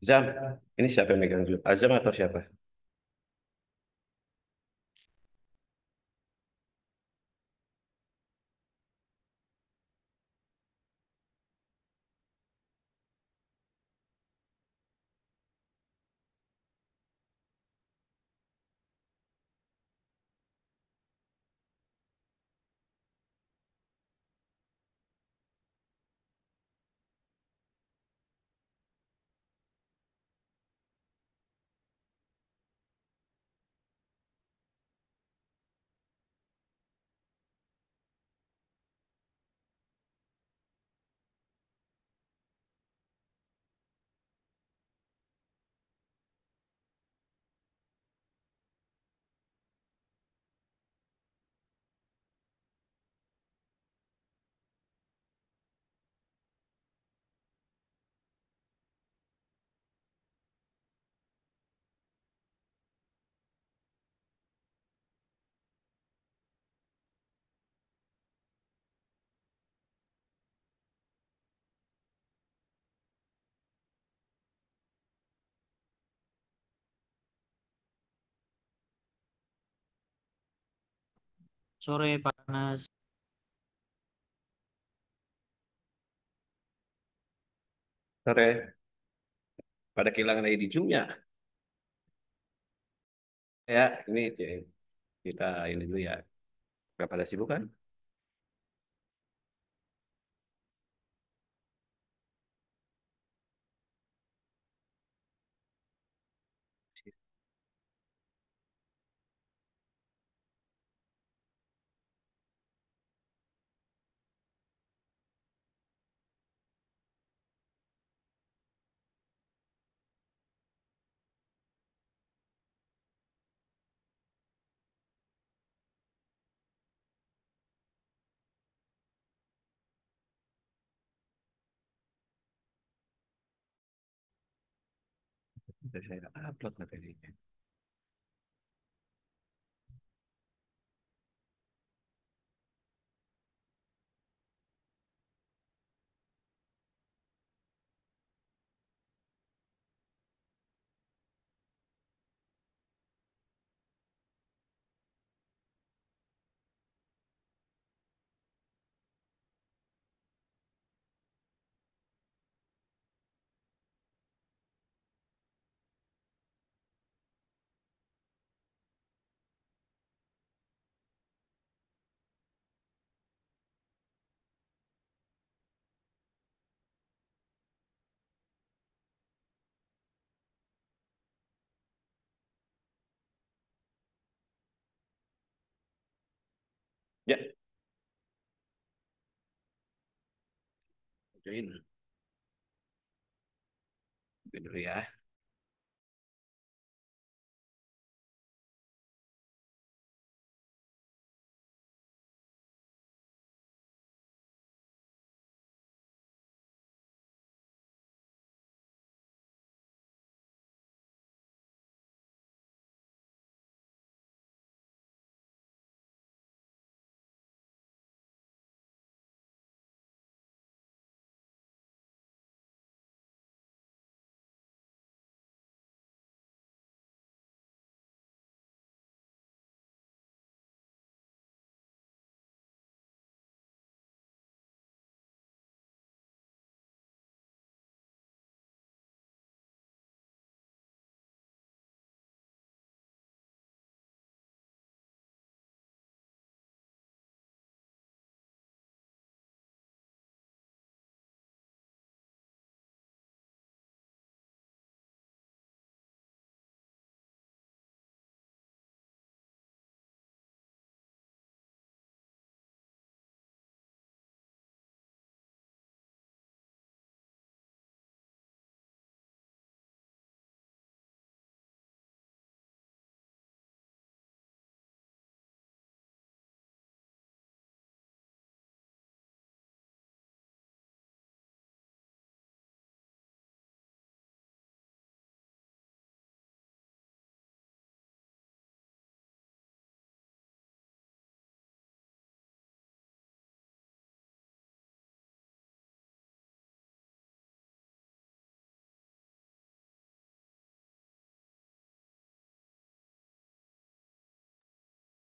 Zam, ini siapa yang megang dulu? Azam atau siapa? Sore panas. Sore, pada kehilangan ID Jumnya. Ya, ini kita ini dulu ya. Gak pada sibuk kan? Jadi saya upload materinya. Ya, join dulu ya.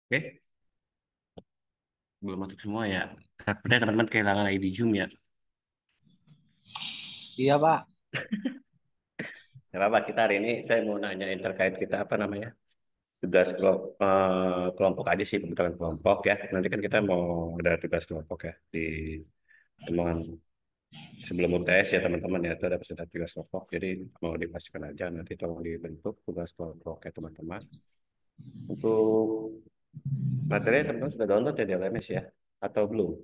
Oke, belum masuk semua ya. Takutnya teman-teman kehilangan ID Zoom ya. Iya, Pak. Gak apa-apa, kita hari ini saya mau nanyain terkait kita apa namanya tugas kelompok aja sih, kebetulan kelompok ya. Nanti kan kita mau ada tugas kelompok ya di temuan sebelum UTS ya teman-teman ya, itu ada peserta tugas kelompok. Jadi mau dipastikan aja nanti tolong dibentuk tugas kelompok ya teman-teman. Untuk materi teman-teman sudah download ya di LMS ya atau belum?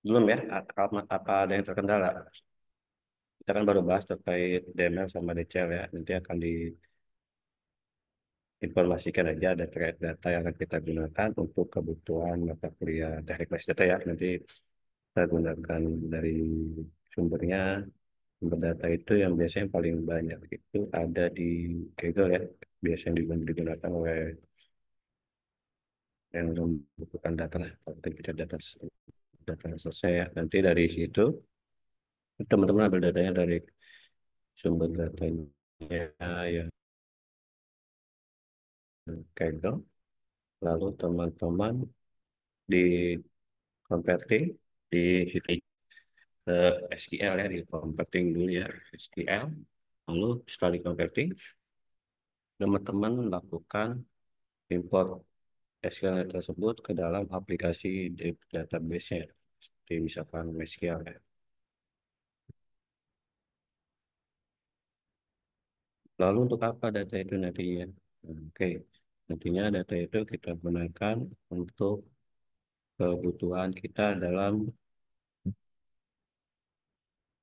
Belum ya? Apa ada yang terkendala? Kita kan baru bahas terkait DML sama DCL ya. Nanti akan diinformasikan aja ada terkait data yang akan kita gunakan untuk kebutuhan mata kuliah teknik basis data ya. Nanti kita gunakan dari sumbernya. Sumber data itu yang biasanya paling banyak itu ada di Google ya. Biasanya digunakan oleh yang membutuhkan data lah. Kalau kita data selesai ya. Nanti dari situ teman-teman ambil datanya dari sumber datanya yang Kaggle, lalu teman-teman di converting di situ ke SQL ya, di converting dulu ya SQL, lalu setelah di converting teman-teman lakukan import SQL tersebut ke dalam aplikasi database-nya, seperti misalkan MySQL ya. Lalu untuk apa data itu nantinya? Oke, nantinya data itu kita gunakan untuk kebutuhan kita dalam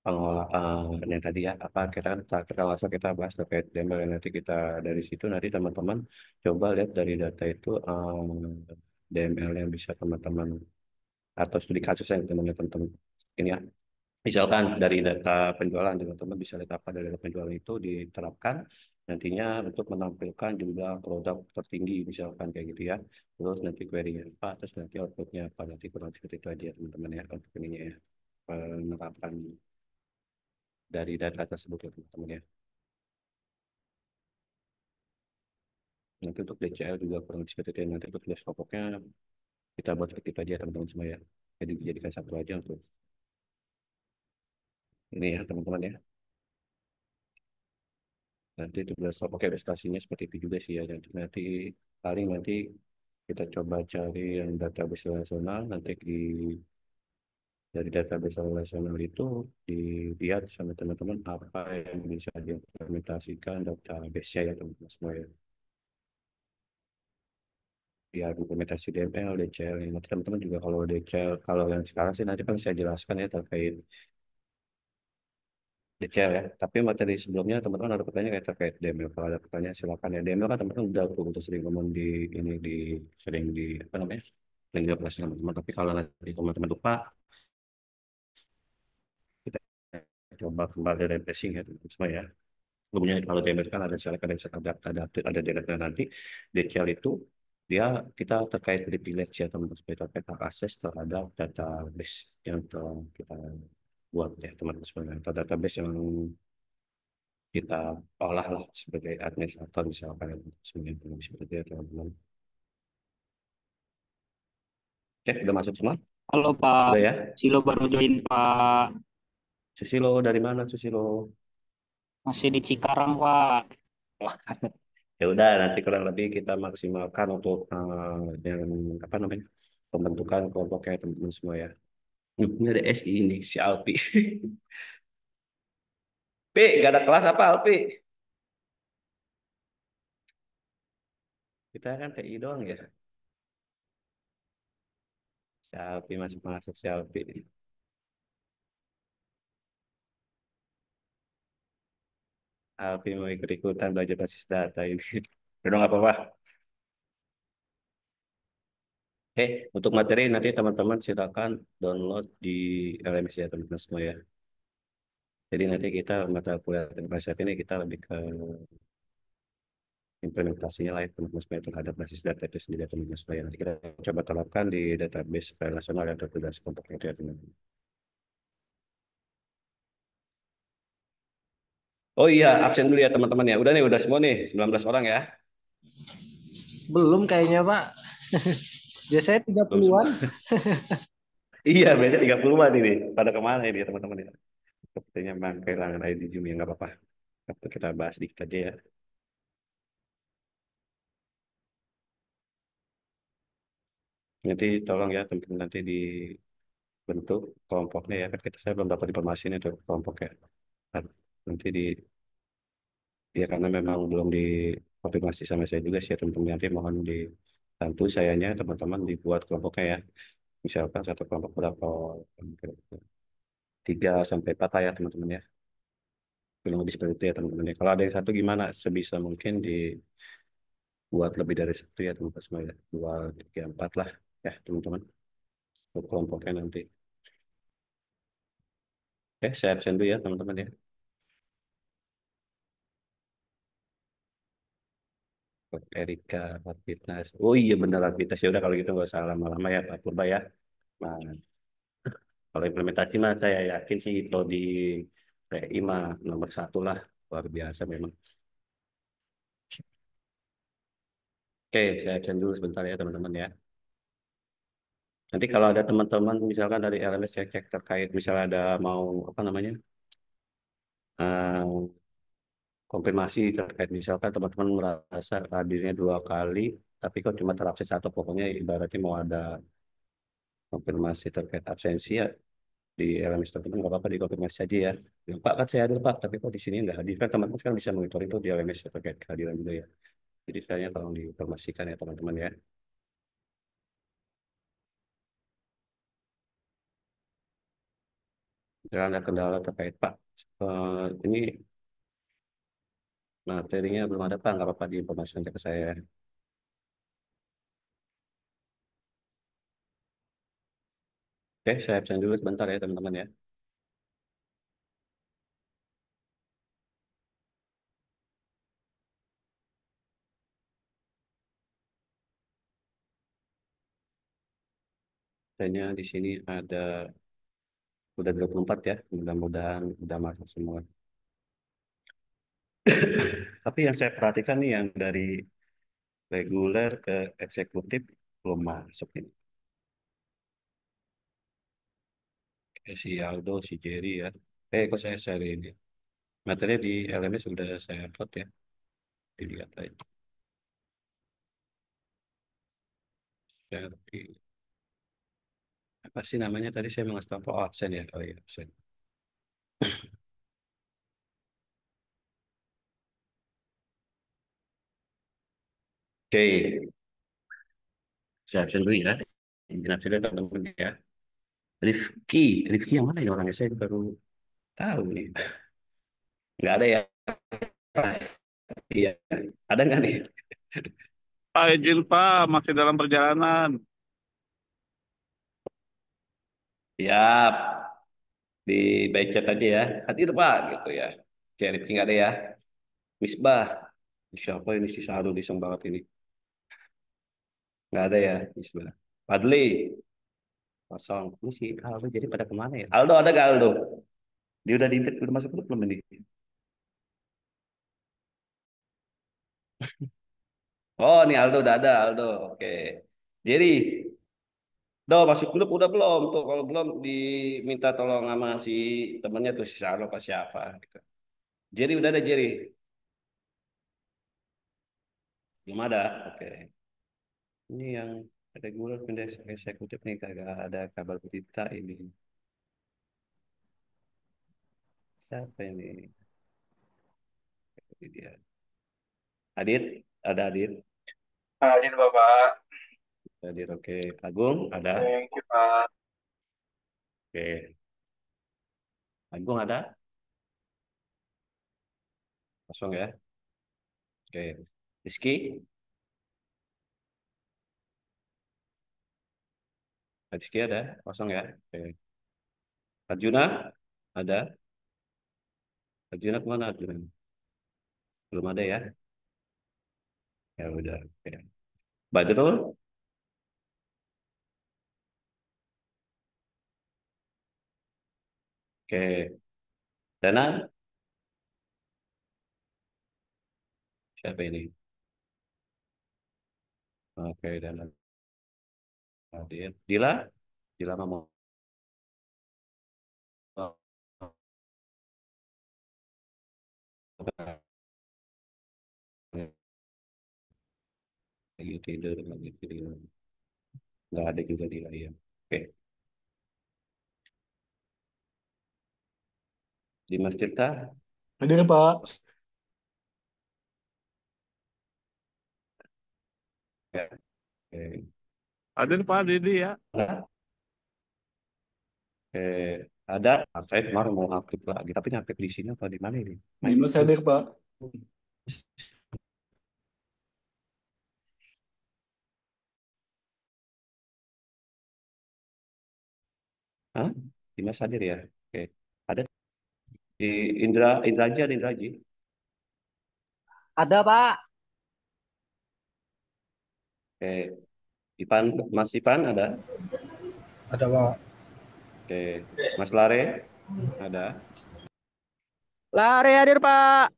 pengolahan yang tadi ya apa kita langsung kita bahas terkait demo yang nanti kita dari situ nanti teman-teman coba lihat dari data itu DML yang bisa teman-teman atau studi kasus yang teman-teman ini ya misalkan dari data penjualan teman-teman bisa lihat apa dari data penjualan itu diterapkan nantinya untuk menampilkan jumlah produk tertinggi misalkan kayak gitu ya terus nanti query-nya apa terus nanti outputnya apa nanti kurang seperti itu aja teman-teman ya untuk ininya ya penerapan dari data tersebut ya teman-teman ya. Nanti untuk DCL juga kurang lebih seperti itu ya. Nanti untuk tugas pokoknya kita buat seperti itu aja teman-teman semua ya. Jadi dijadikan satu aja untuk ini ya teman-teman ya. Nanti tugas pokoknya prestasinya seperti itu juga sih ya. Nanti paling nanti kita coba cari yang database relasional nanti dari database relasional itu dilihat sama teman-teman apa yang bisa diimplementasikan database-nya ya teman-teman semua ya. Ya dokumentasi DML, DCL. Nanti teman-teman juga kalau DCL, kalau yang sekarang sih nanti kan saya jelaskan ya terkait DCL ya. Tapi materi sebelumnya teman-teman ada pertanyaan kayak terkait DML. Kalau ada pertanyaan silakan ya. DML kan teman-teman udah sering ngomong di ini di sering di apa namanya? Sering di operasi teman-teman. Tapi kalau nanti teman-teman lupa, kita coba kembali refreshing ya teman-teman semua ya. Sebelumnya kalau DML kan ada syarat, ada update, ada deadline nanti. DCL itu dia kita terkait privilege ya teman-teman supaya terkait hak akses terhadap database yang telah kita buat ya teman-teman semuanya atau database yang kita olah lah sebagai administrator misalkan ya, semuanya seperti itu ya teman-teman. Oke, udah masuk semua? Halo Pak, Udah ya? Silo baru join Pak. Susilo dari mana Susilo? Masih di Cikarang Pak. Wah, ya udah nanti kurang lebih kita maksimalkan untuk yang apa namanya pembentukan kelompoknya teman-teman semua ya. Ini ada SI ini si Alpi. Pi, gak ada kelas apa Alpi? Kita kan TI doang ya. Si Alpi masuk-masuk si Alpi. Alpi mau ikut-ikutan belajar basis data ini. Udah nggak apa-apa. Oke, untuk materi nanti teman-teman silakan download di LMS ya teman-teman semua ya. Jadi nanti kita mata kuliah bahasa ini kita lebih ke implementasinya lah ya teman-teman semua terhadap basis data itu sendiri ya, teman-teman semua ya. Nanti kita coba terapkan di database relasional atau tugas kelompok itu ya teman-teman. Oh iya, absen dulu ya teman-teman ya. Udah nih, udah semua nih, 19 orang ya. Belum kayaknya, Pak. Biasanya tiga Belum puluhan semua. Iya, biasanya 30-an ini. Pada kemana ini teman-teman ya? Sepertinya memang kehilangan ID Zoom ya, nggak apa-apa. Kita bahas dikit aja ya. Nanti tolong ya teman-teman nanti dibentuk kelompoknya ya. Kan saya belum dapat informasi nih tuh kelompoknya. Nanti ya karena memang belum dikonfirmasi sama saya juga sih ya teman-teman. Nanti mohon dibantu sayanya teman-teman dibuat kelompoknya ya. Misalkan satu kelompok berapa? 3 sampai 4 ya teman-teman ya. Kurang lebih seperti itu ya teman-teman ya. Kalau ada yang satu gimana? Sebisa mungkin dibuat lebih dari satu ya teman-teman semua ya. 2, 3, 4 lah ya teman-teman. Untuk kelompoknya nanti. Oke, saya absen dulu ya teman-teman ya. Untuk Erika, Fitness. Oh iya benar Fitness. Ya udah kalau gitu nggak usah lama-lama ya Pak Purba ya. Nah, kalau implementasi mah saya yakin sih kalau di PI mah nomor satu lah. Luar biasa memang. Oke, saya absen dulu sebentar ya teman-teman ya. Nanti kalau ada teman-teman misalkan dari LMS cek terkait misalnya ada mau apa namanya eh, konfirmasi terkait misalkan teman-teman merasa hadirnya 2 kali tapi kok cuma terakses satu pokoknya ibaratnya mau ada konfirmasi terkait absensi ya di LMS teman-teman nggak apa-apa dikonfirmasi aja ya. Bilang, Pak kan saya hadir Pak tapi kok di sini nggak hadir kan teman-teman sekarang bisa monitor itu di LMS terkait kehadiran juga ya. Jadi saya tolong diinformasikan ya teman-teman ya. Jangan ada kendala terkait Pak. Ini materinya belum ada Pak, nggak apa-apa diinformasikan ke saya. Oke, saya absen dulu sebentar ya teman-teman ya. Kayaknya di sini udah 24 ya, mudah-mudahan udah masuk semua. Tapi yang saya perhatikan nih yang dari reguler ke eksekutif belum masuk ini. Kayak si Aldo, si Jerry ya. Kok saya share ini. Materi di LMS sudah saya upload ya, dilihat aja. Share apa sih namanya tadi saya mengasih tahu oh, absen ya, oh iya absen. Oke, saya absen dulu ya. Izin absen dulu teman-teman ya. Rifki, Rifki yang mana ya orangnya saya baru tahu nih. Nggak ada ya. Iya, ada nggak nih? Pak izin Pak, masih dalam perjalanan. Siap, di back chat aja ya. Hati itu Pak, gitu ya. Oke, Rifki nggak ada ya. Misbah, siapa ini si Sadu diseng banget ini. Nggak ada ya, Misbah. Padli, kosong. Ini si Aldo jadi pada kemana ya? Aldo ada nggak Aldo? Dia udah di udah masuk grup belum ini? Oh, nih Aldo udah ada, Aldo. Oke. Jadi, Do masuk grup udah belum tuh? Kalau belum diminta tolong sama si temennya tuh si Salo apa siapa gitu. Jerry udah ada Jerry. Belum ada. Oke. Ini yang reguler pindah eksekutif nih kagak ada kabar berita ini. Siapa ini? Ini dia. Adit, ada Adit. Hadir Bapak. Adit, oke. Agung ada. Thank you Pak. Oke. Agung ada. Kosong ya. Oke. Rizky, Rizky ada. Kosong ya. Oke. Arjuna ada. Arjuna kemana Arjuna? Belum ada ya. Ya udah. Oke. Badrul, oke. Dana, siapa ini? Oke, dan hadir. Dila, Dila mau lagi tidur, lagi tidur. Nggak ada juga Dila ya. Oke, Dimas Tirta, Hadir Pak. ya. Oke. Hadir Pak Didi ya. Ada, ada. Saya kemarin mau aktif lagi, tapi aktif di sini apa di mana ini? Dimas hadir Pak. Hah? Dimas hadir ya? Oke. Ada di Indraji, ada Indraji. Ada, Pak. Oke. Ipan, Mas Ipan ada. Ada Pak. Oke. Mas Lare ada. Lari hadir Pak.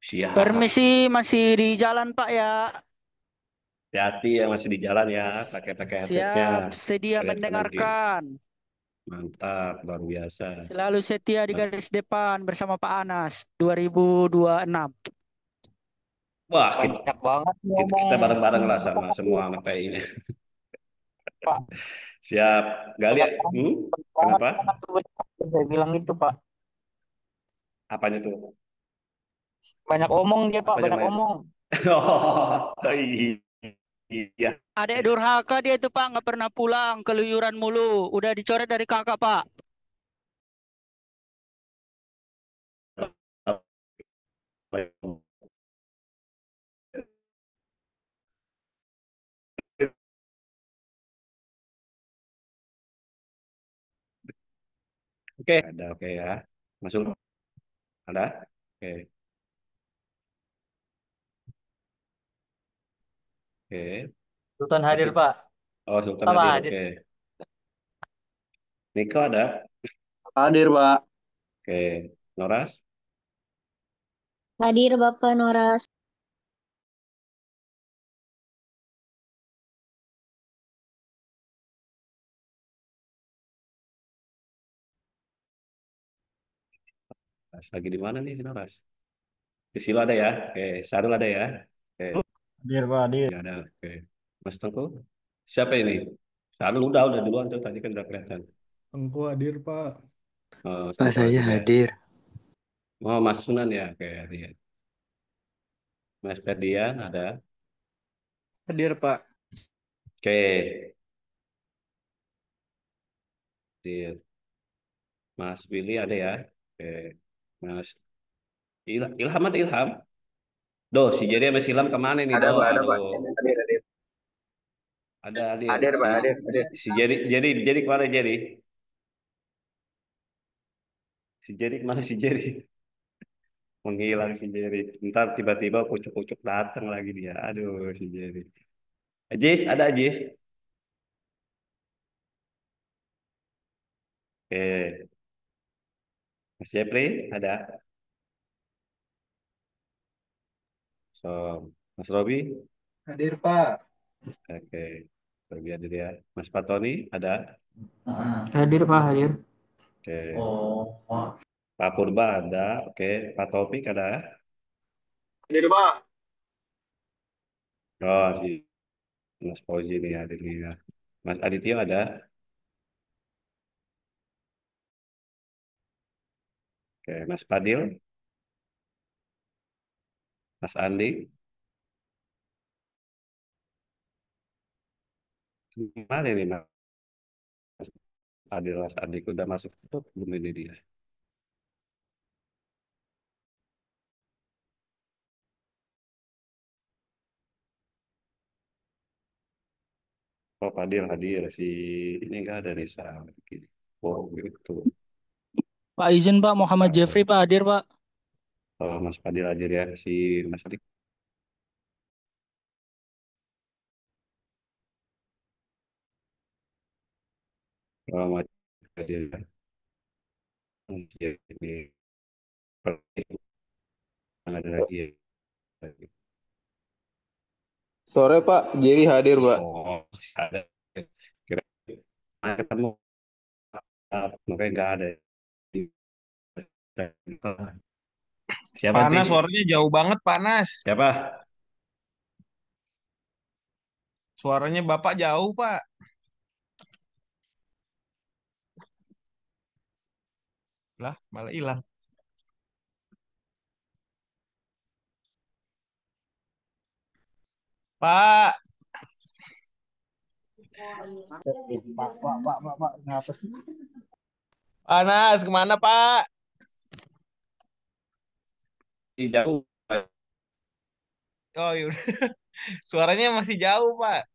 Siap. Permisi masih di jalan Pak ya. Hati-hati yang masih di jalan ya. Pakai headsetnya. Siap, sedia Kelihatan nanti. mendengarkan. Mantap, luar biasa. Selalu setia di garis depan bersama Pak Anas 2026. Wah, Banyak banget nih kita ngomong bareng-bareng lah sama semua anak PI ini. Pak. Siap. Galia, Banyak banget, kenapa? banget saya bilang gitu Pak. Apanya tuh? Banyak omong dia Pak, Apanya banyak main? omong. Oh, iya. Adek durhaka dia itu Pak, nggak pernah pulang, keluyuran mulu. Udah dicoret dari kakak Pak. Oke, ada oke ya. Masuk ada. Oke, oke. Sultan hadir, Masih. Pak. Oh, Sultan Apa hadir. hadir? Oke. Niko ada. Hadir Pak. Oke. Noras. Hadir Bapak Noras. Lagi di mana nih Noras? Priscila ada ya. Oke. Sarul ada ya. Oke. Hadir Pak, hadir. Ya ada. Oke. Mas Tengku. Siapa ini? Sarul udah duluan tuh tadi kan udah kelihatan. Engkau hadir Pak. Oh, Pak Tengku saya hadir ya. hadir. Oh, Mas Sunan ya. Oke, hadir. Mas Ferdian ada. Hadir, Pak. Oke. Hadir. Mas Willy ada ya. Oke. Mas Ilham ada Ilham. Doh, si Jerry sama si Ilham kemana nih, Ada Doh? Pak, ada Pak. Aduh. Hadir, hadir. Hadir. Hadir Pak, hadir, hadir. Si Jerry kemana Jerry? Si Jerry kemana si Jerry? Menghilang si Jerry. Ntar tiba-tiba kucuk-kucuk datang lagi dia. Aduh, si Jerry. Ajis, ada Ajis. Oke. Mas Jepri, ada. So, Mas Robi. Hadir Pak. Oke. Robi hadir ya. Mas Patoni, ada. Hadir Pak, hadir. Oke. Oh. Pak Purba ada. Oke. Pak Topik ada. Hadir Pak. Oh, si Mas Fauzi nih hadir nih ya. Mas Aditya ada. Oke. Mas Padil, Mas Andi. Gimana ini Mas Adil, Mas Andi udah masuk tuh belum ini dia? Oh, Padil hadir. Si ini enggak ada nih sama begini. Oh, gitu. Pak izin Pak, Muhammad Jeffrey Pak hadir Pak. Oh, Mas Padil hadir ya. Si Mas Adik. Oh, Mas hadir ya. Ya, ini ada lagi ya. Sore Pak, Jerry hadir Pak. Oh, ada. Kira ketemu, makanya nggak ada. Siapa Panas, sih? suaranya jauh banget, panas. Siapa? Suaranya Bapak jauh, Pak. Lah, malah hilang. Pak, Pak, ngapa sih? panas, kemana, Pak? Jauh. Oh, iya. Suaranya masih jauh, Pak.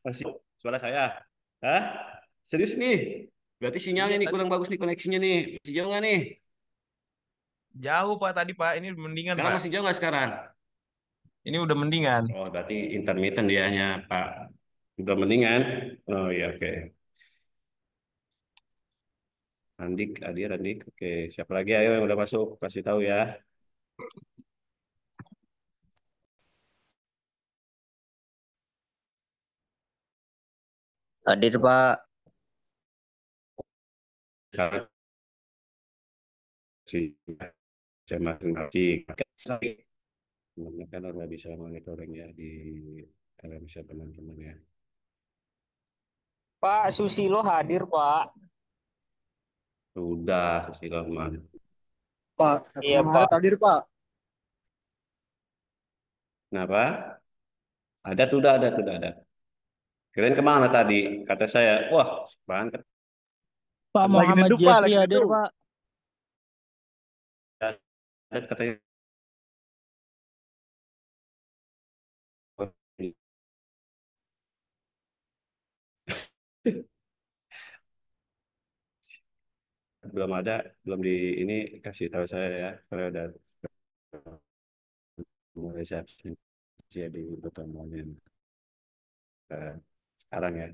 Masih suara saya. Hah? Serius nih? Berarti sinyalnya Iya, nih tadi kurang bagus nih koneksinya nih. Masih jauh nggak nih? jauh, Pak, tadi, Pak. Ini mendingan, Sekarang Pak. masih jauh nggak sekarang? Ini udah mendingan. Oh, berarti intermittent dianya, Pak. Udah mendingan? Oh iya, oke. Andik, Adir, Andik. Oke, siapa lagi? Ayo yang udah masuk, kasih tahu ya. Hadir Pak. Sekarang si sama si temennya kan udah bisa monitoring ya di bisa teman-teman ya. Pak Susilo hadir Pak. Sudah, Siloman. Pak, Iya Pak. hadir Pak. Kenapa? Ada, sudah ada. Kirain kemana tadi? Kata saya, wah, banget. Pak Lagi Muhammad duduk Pak, Jeffrey lagi hadir duduk. Pak. Katanya, belum ada, belum di ini kasih tahu saya ya. Kalau udah mulai siap jadi pertemuannya sekarang ya.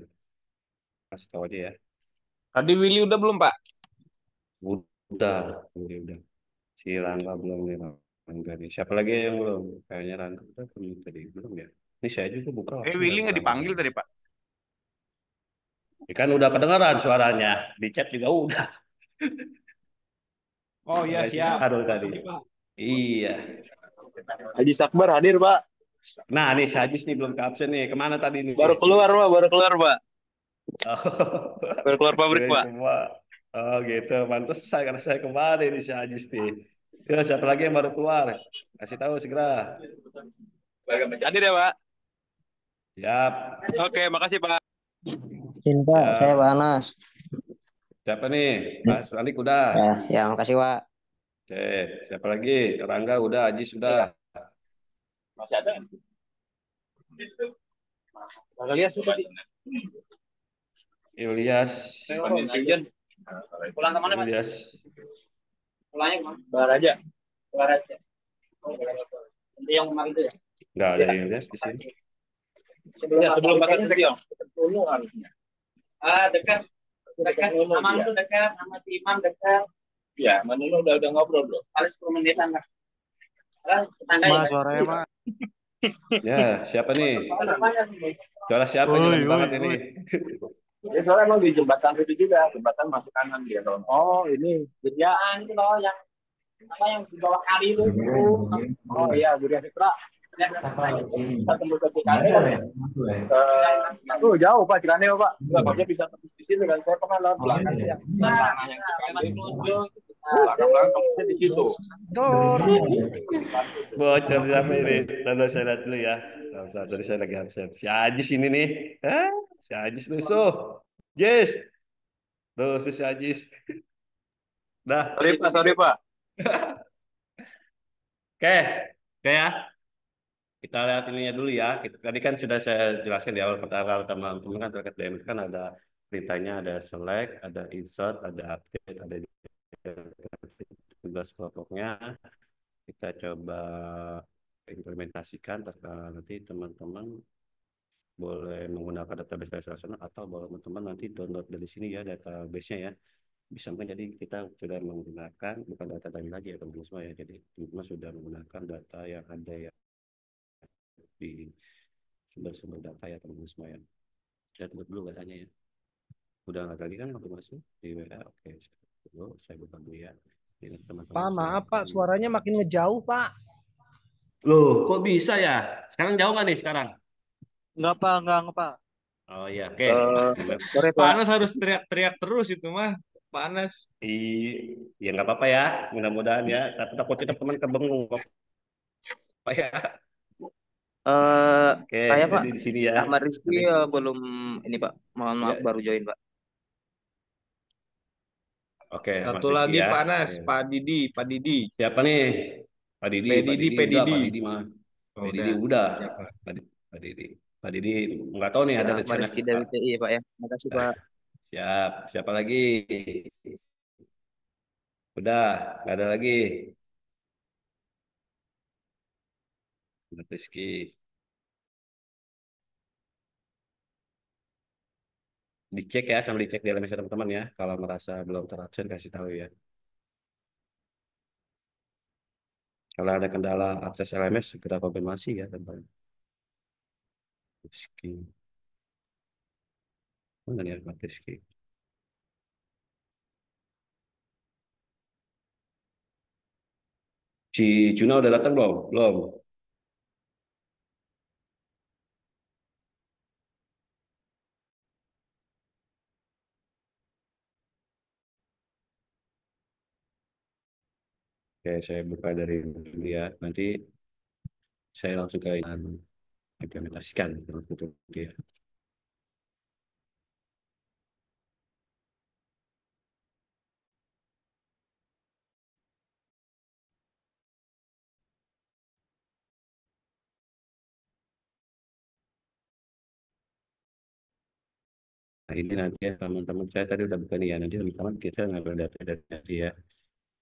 Kasih tahu aja ya. Tadi Willy udah belum, Pak? Udah. Si Rangga belum nih, Rangga nih. Siapa lagi yang belum? Kayaknya Rangga udah belum tadi belum ya. Ini saya juga buka langsung Willy dari nggak Rangga. dipanggil tadi, Pak? Ini kan udah kedengaran suaranya. Di chat juga udah. Oh iya, Makanya si siap. Karul tadi. Oke, Pak. Iya. Haji Sakbar hadir Pak. Nah, nih si Ajis nih belum ke absen nih. Kemana tadi nih? Baru keluar Pak, baru keluar Pak. Oh, Baru keluar pabrik kirain Pak. semua. Oh gitu. Pantesan karena saya kemarin nih si Ajis nih. Ya, siapa lagi yang baru keluar? Kasih tahu segera. Hadir ya Pak. Siap. Oke, makasih Pak. Izin Pak, Siap. saya Pak Anas. Siapa nih? Pak Sulik udah. Ya, makasih Pak. Oke, siapa lagi? Rangga udah, Ajis sudah. Masih ada? Lihat sudah. Ilyas, Pulang kemana Pak? Ilyas. Pulangnya kemana? Keluar aja. Keluar aja. Nanti yang kemarin itu ya? Nggak ada Ilyas di sini. Sebelum Pak Suryong. Dulu harusnya. Dekat. Sama lu dekat, sama si Imam dekat. Ya, Manulu udah ngobrol bro. Harus 10 menitan lah. Mas, suaranya, Mas. Ya, siapa nih? Suara siapa jelas banget ini? Ya, soalnya emang di jembatan itu juga, jembatan masuk kanan dia dong. Oh, ini kerjaan itu loh yang apa yang di bawah kali itu. Oh iya, Budi Fitra. Kita tembus ke Cikande. Itu jauh Pak Cikande Pak. Enggak aja bisa tembus di situ dan saya pernah lewat belakang yang tanah yang Cikande. Belakang tembusnya di situ. Bocor siapa ini? Lalu saya lihat dulu ya. Saat tadi saya lagi absen. Si Ajis ini nih. Hah? Si Ajis lusuh. Yes. Lusuh si Ajis. Dah. Sorry Pak. Oke. Oke ya. Kita lihat ininya dulu ya. Tadi kan sudah saya jelaskan di awal pertama teman-teman kan terkait DM kan ada perintahnya, ada select, ada insert, ada update, ada tugas kelompoknya. Kita coba implementasikan nanti teman-teman boleh menggunakan database relasional atau boleh teman-teman nanti download dari sini ya database-nya ya. bisa menjadi kita sudah menggunakan bukan data tadi lagi ya teman-teman semua ya. Jadi teman-teman sudah menggunakan data yang ada ya di sumber-sumber data ya teman-teman semua ya. Saya tunggu dulu katanya ya. Udah nggak lagi kan waktu masuk di WA? Oke, dulu saya buka dulu ya. Ini teman-teman Pak, maaf Pak, silakan. suaranya makin ngejauh Pak. Loh, kok bisa ya? Sekarang jauh nggak nih sekarang? Enggak, Pak. Enggak, Pak. Oh iya, oke. Sorry, Pak. Panas harus teriak-teriak terus itu mah. Panas. Ya nggak apa-apa ya. Mudah-mudahan ya. Tapi takutnya teman kebengung. Apa ya? Oke, Saya, Pak. jadi di sini ya. Ahmad Rizky Nanti, belum ini, Pak. Mohon maaf ya, baru join, Pak. oke, Mas Satu Rizky lagi ya. panas, Ya. Pak Didi, Pak Didi. Siapa nih? Pak Didi, Pak PDD, Didi udah, Pak PDD. Didi mah. Oh, Pak Didi udah. udah. Siapa? Pak Didi. Pak Didi nggak tahu nih Ya, ada Ahmad rencana Rizky Pak. dari TI, Pak ya. Makasih, Pak. Siap. Siapa lagi? Udah, nggak ada lagi. Mas Rizky. Dicek ya, sama dicek di LMS teman-teman ya. Kalau merasa belum terabsen kasih tahu ya. Kalau ada kendala akses LMS segera konfirmasi ya teman-teman. Rizky. Mana nih Mas Rizky? Si Juna udah datang belum? Belum. Oke, saya buka dari dulu ya. Nanti saya langsung ke implementasikan untuk dia. Nah, ini nanti ya teman-teman saya tadi udah buka nih ya. Nanti teman-teman kita ngambil data dari nanti ya.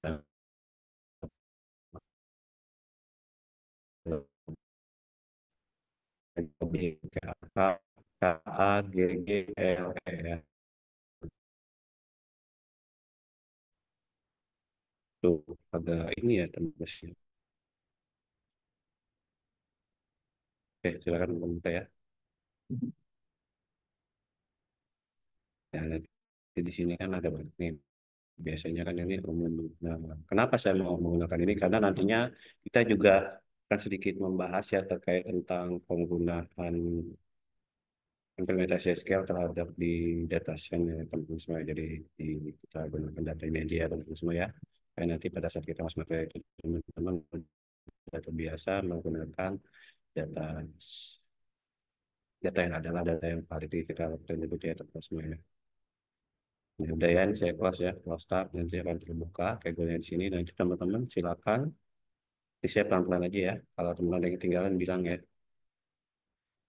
Nah, B, K, K, A, G, G, L, E, ya. Tuh, agak ini ya teman-teman. Oke, silakan membuka ya. Ya, nanti di sini kan ada banyak nih. Biasanya kan ini umum. Nah, kenapa saya mau menggunakan ini? Karena nantinya kita juga akan sedikit membahas ya terkait tentang penggunaan implementasi SQL terhadap di data science ya teman-teman semua. Jadi kita gunakan data ini aja ya teman-teman semua ya. Dan nanti pada saat kita masuk materi itu teman-teman sudah terbiasa menggunakan data data yang adalah data yang valid kita lakukan itu ya teman-teman semua ya. Ini udah ya, ini saya close ya, close tab, nanti akan terbuka kayak gue di sini. Nanti teman-teman silakan di share pelan-pelan aja ya. Kalau teman-teman ada yang ketinggalan bilang ya.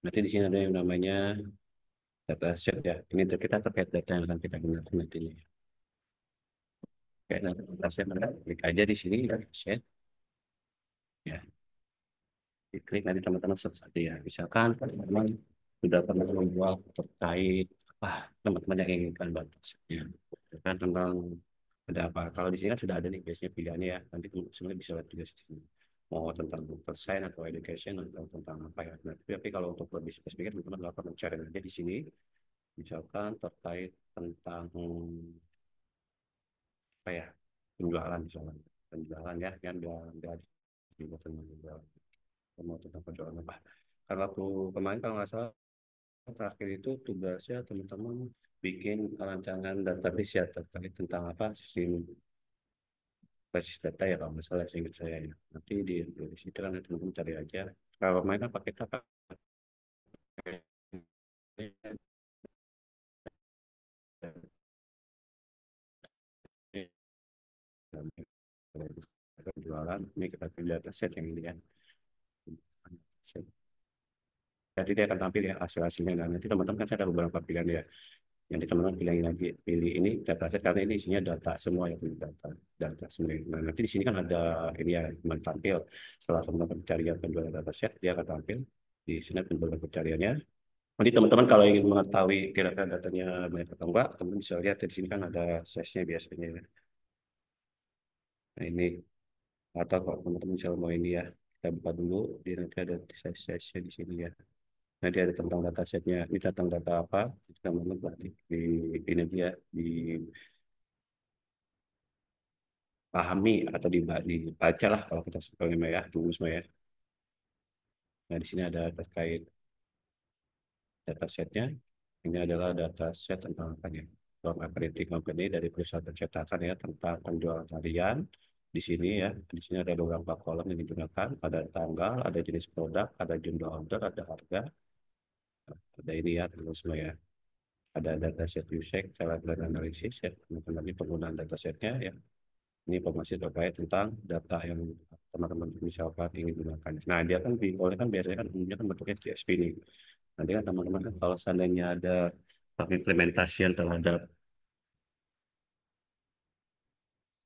Nanti di sini ada yang namanya data set ya. Ini kita terkait data yang akan kita gunakan nanti ini. Oke, nanti data set klik aja di sini data set. Ya, diklik nanti teman-teman search aja ya. Misalkan teman-teman sudah pernah membuat terkait apa teman-teman yang inginkan data setnya. Kan tentang ada apa? Kalau di sini kan sudah ada nih biasanya pilihannya ya. Nanti sebenarnya bisa lihat juga di sini. Mau tentang computer science atau education atau tentang apa ya. Nah, tapi kalau untuk lebih spesifik teman-teman dapat mencari aja di sini. Misalkan terkait tentang apa ya penjualan misalnya penjualan ya kan dia juga tentang penjualan mau tentang penjualan apa karena waktu kemarin kalau nggak salah terakhir itu tugasnya teman-teman bikin rancangan database ya terkait tentang apa sistem basis data ya kalau nggak salah seingat saya ya nanti di situ kan teman-teman cari aja kalau kemarin kan pakai apa penjualan ini kita pilih dataset yang ini ya jadi dia akan tampil ya hasil-hasilnya nah, nanti teman-teman kan saya ada beberapa pilihan ya yang teman-teman pilih lagi pilih ini dataset karena ini isinya data semua ya data data semua nah nanti di sini kan ada ini ya teman tampil setelah teman-teman pencarian penjualan dataset dia akan tampil di sini penjualan pencariannya Nanti teman-teman kalau ingin mengetahui kira-kira datanya banyak atau enggak, teman bisa lihat di sini kan ada size-nya biasanya ya. Nah ini, atau kalau teman-teman bisa mau ini ya, kita buka dulu, di nanti ada size-nya di sini ya. Nanti ada tentang data setnya, ini tentang data apa, teman-teman di ini dia, dipahami atau dibaca lah kalau kita sebutnya ya, tunggu semua ya. Nah di sini ada terkait datasetnya. Ini adalah dataset tentang apa ya? From operating company dari perusahaan percetakan ya tentang penjualan harian. Di sini ya, di sini ada beberapa kolom yang digunakan. Ada tanggal, ada jenis produk, ada jumlah order, ada harga, ada ini ya terus semua ya. Ada dataset usage, cara analisis ya, teman-teman ini penggunaan datasetnya ya. Ini informasi terkait tentang data yang teman-teman misalkan ingin gunakan. Nah, dia kan kan biasanya kan umumnya kan bentuknya CSV nih. Nanti kan teman-teman kan kalau seandainya ada pengimplementasian terhadap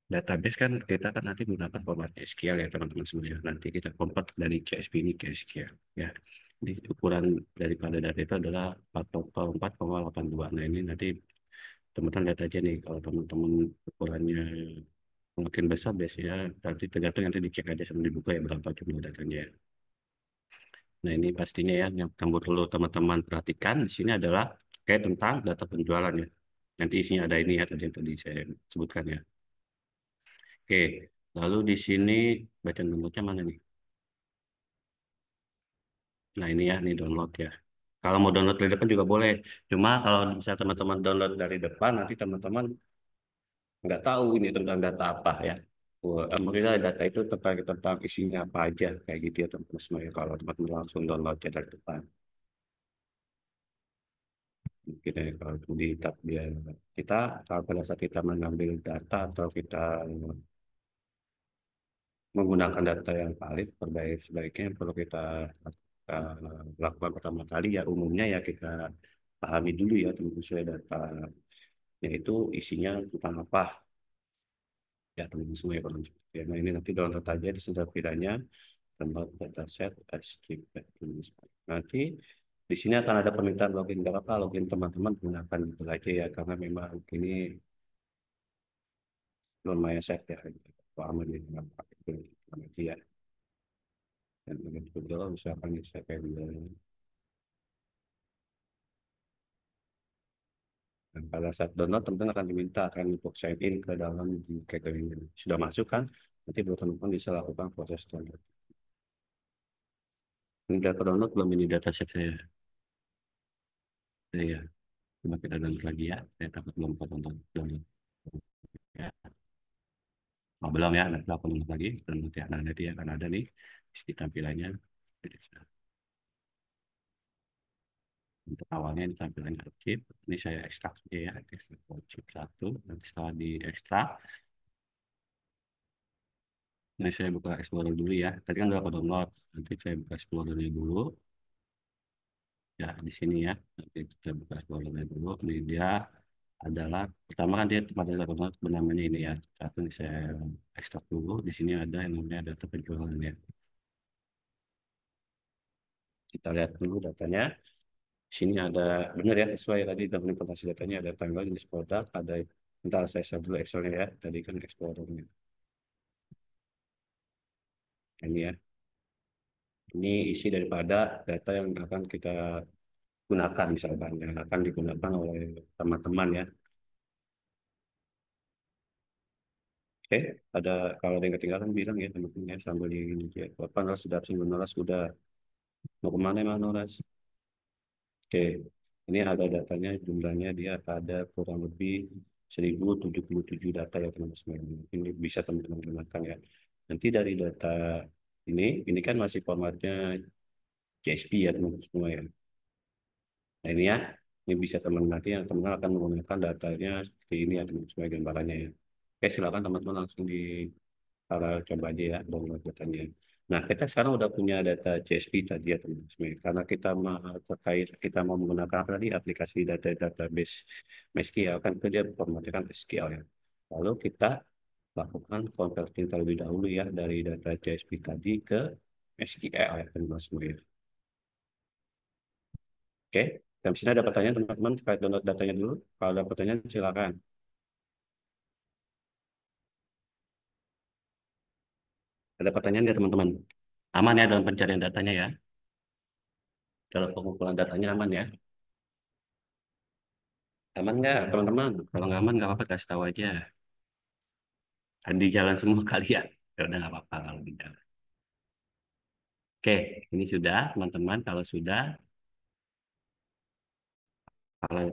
database kan kita kan nanti menggunakan format SQL ya teman-teman semuanya. Nanti kita convert dari CSV ini ke SQL ya. Jadi ukuran daripada data itu adalah 4,82. Nah ini nanti teman-teman lihat aja nih kalau teman-teman ukurannya makin besar biasanya nanti tergantung nanti dicek aja sebelum dibuka ya berapa jumlah datanya. Nah ini pastinya ya yang perlu teman-teman perhatikan di sini adalah kayak tentang data penjualan ya. Nanti isinya ada ini ya tadi yang tadi saya sebutkan ya. Oke, lalu di sini bacaan downloadnya mana nih? Nah ini ya, ini download ya. Kalau mau download dari depan juga boleh. Cuma kalau bisa teman-teman download dari depan, nanti teman-teman nggak tahu ini tentang data apa ya. Mungkin data itu tentang isinya apa aja kayak gitu ya teman-teman semua ya. Kalau teman-teman langsung download dari depan. Mungkin ya, kalau di tab dia kita kalau pada saat kita mengambil data atau kita menggunakan data yang valid, sebaiknya yang perlu kita lakukan pertama kali ya umumnya ya kita pahami dulu ya teman-teman sesuai data yaitu isinya tentang apa ya teman-teman semua ya kalau ya. Nah ini nanti download aja di sini tampilannya tempat dataset SQL. Nanti di sini akan ada permintaan login. Nggak apa login teman-teman gunakan itu aja ya karena memang ini lumayan safe ya. Aman di dalam itu ya. Dan begitu juga misalkan saya kayak dan pada saat download teman-teman akan diminta akan untuk sign in ke dalam di category ini. Sudah masuk kan? Nanti teman-teman bisa lakukan proses download. Ini data download belum ini dataset saya. Ya, coba kita download lagi ya. Saya takut belum download. Ya. Oh, belum ya, nanti aku download lagi. Download ya, nah, nanti akan ada nih di tampilannya. Untuk awalnya ini tampilannya archive. Ini saya ekstrak ya, ekstrak chip 1. Nanti setelah di ekstrak, ini saya buka Explorer dulu ya. Tadi kan udah aku download. Nanti saya buka Explorer-nya dulu. Ya, di sini ya. Nanti kita buka Explorer-nya dulu. Ini dia adalah pertama kan dia tempat data download namanya ini ya. Satu ini saya ekstrak dulu. Di sini ada yang namanya data penjualan ya. Kita lihat dulu datanya. Di sini ada benar ya sesuai tadi dalam implementasi datanya ada tanggal jenis produk, ada entar saya share dulu Excelnya ya. Tadi kan Explorer-nya. Ini ya. Ini isi daripada data yang akan kita gunakan misalkan yang akan digunakan oleh teman-teman ya. Oke, ada kalau ada yang ketinggalan bilang ya teman-teman ya sambil ini ya. Bapak Noras sudah absen, Noras sudah mau kemana emang Noras? Oke, ini ada datanya jumlahnya dia ada kurang lebih 1077 data ya teman-teman. Ini bisa teman-teman gunakan ya. Nanti dari data ini kan masih formatnya CSV ya teman-teman semua ya. Nah ini ya, ini bisa teman nanti yang teman akan menggunakan datanya seperti ini ya teman sebagai gambarannya ya. Oke silakan teman-teman langsung di coba aja ya download datanya. Nah kita sekarang udah punya data CSV tadi ya teman-teman. Karena kita terkait kita mau menggunakan apa tadi aplikasi database MySQL kan itu dia formatnya kan SQL ya. Lalu kita lakukan converting terlebih dahulu ya dari data CSV tadi ke SQL ya teman-teman semua ya. Oke, dan di sini ada pertanyaan teman-teman terkait download datanya dulu. Kalau ada pertanyaan silakan. Ada pertanyaan nggak teman-teman? Aman ya dalam pencarian datanya ya? Dalam pengumpulan datanya aman ya? Aman nggak teman-teman? Kalau nggak aman nggak apa-apa, kasih tahu aja. Di jalan semua kali ya? Ya udah nggak apa-apa kalau di jalan. Oke, ini sudah teman-teman. Kalau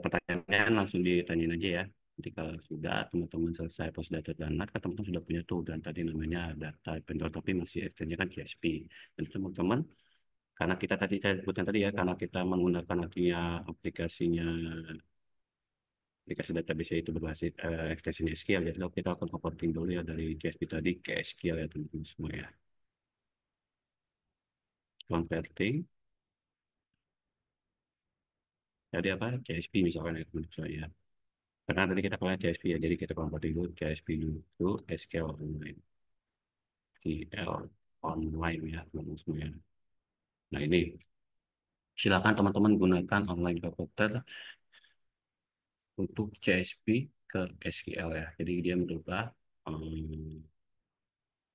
pertanyaannya langsung ditanyain aja ya. Jadi kalau sudah teman-teman selesai post data download, kan teman-teman sudah punya tuh dan tadi namanya data vendor tapi masih extension kan CSP. Dan teman-teman karena kita tadi saya sebutkan tadi ya, karena kita menggunakan artinya aplikasi database itu berbasis extension SQL ya. Lalu kita akan converting dulu ya dari CSP tadi ke SQL ya teman-teman semua ya. Converting jadi apa? CSP misalkan ya teman-teman semua ya. Karena tadi kita pakai CSP ya, jadi kita converting dulu CSP dulu to SQL online. SQL online ya teman-teman semua ya. Nah ini silakan teman-teman gunakan online converter untuk CSP ke SQL ya. Jadi dia merubah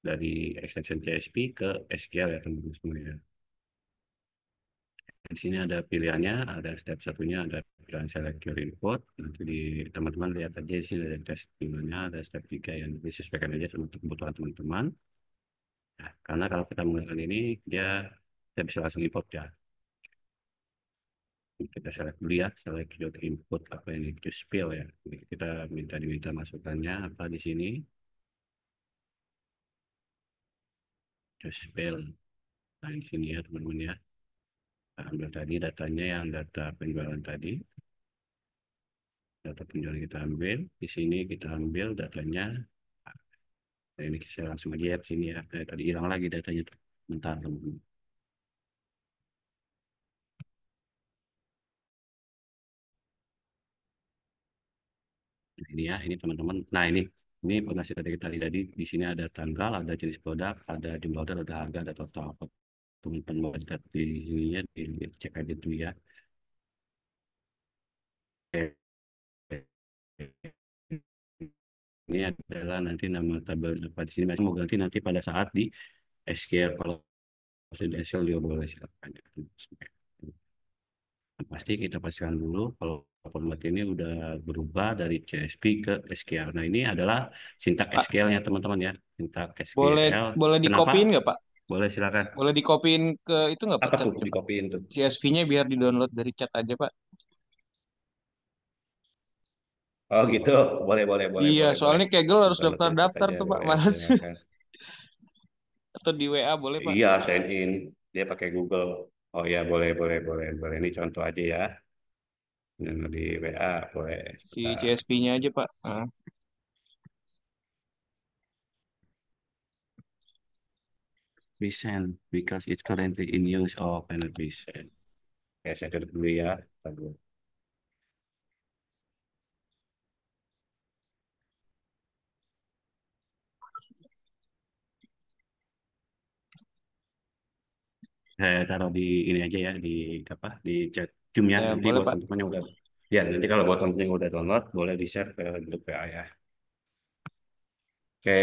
dari extension CSP ke SQL ya teman-teman semua ya. Di sini ada pilihannya, ada step satunya, ada pilihan select your input. Nanti di teman-teman lihat aja di sini ada tes gimana, ada step 3 yang disesuaikan aja sama kebutuhan teman-teman. Nah, karena kalau kita menggunakan ini, kita bisa langsung import ya. Kita select dulu ya, select your input apa ini, to spill ya. Jadi kita diminta masukannya apa di sini, to spill. Nah, di sini ya teman-teman ya. Kita ambil tadi datanya yang data penjualan tadi. Data penjualan kita ambil, di sini kita ambil datanya. Nah, ini saya langsung aja ya ke sini ya. Tadi hilang lagi datanya tuh. Bentar teman-teman. Nah, ini ya, ini teman-teman. Nah ini informasi tadi kita lihat di sini ada tanggal, ada jenis produk, ada jumlah order, ada harga, ada total. Teman-teman mau lihat di sini ya, cek aja dulu ya. Oke. Ini adalah nanti nama tabel dapat di sini. Masih mau ganti nanti pada saat di SQL kalau sudah SQL juga boleh silakan. Pasti kita pastikan dulu kalau format ini udah berubah dari CSP ke SQL. Nah ini adalah sintak Pak, SQL-nya teman-teman ya. Sintak boleh SQL. boleh Kenapa? dikopiin nggak Pak? Boleh silakan. Boleh dikopiin ke itu nggak Pak Apa tuh chatnya Pak? dikopiin tuh? CSV-nya biar di-download dari chat aja Pak. Oh gitu. Boleh, boleh, boleh, Iya, boleh, boleh. soalnya Kaggle harus Download dari chat daftar-daftar aja tuh Pak, boleh malas. silakan. Atau di WA boleh Pak. Iya, sign in. Dia pakai Google. Oh ya, boleh, boleh, boleh, boleh. Ini contoh aja ya. Yang di WA boleh. Si Sebentar. CSV-nya aja Pak. Nah, Present because it's currently in use of and present. Oke, saya tutup dulu ya. Bentar dulu. Saya taruh di ini aja ya, di apa? Di chat Zoom ya. ya Nanti boleh buat Pak. teman-teman yang udah ya, nanti kalau buat teman-teman yang udah download boleh di-share ke grup WA ya. Oke.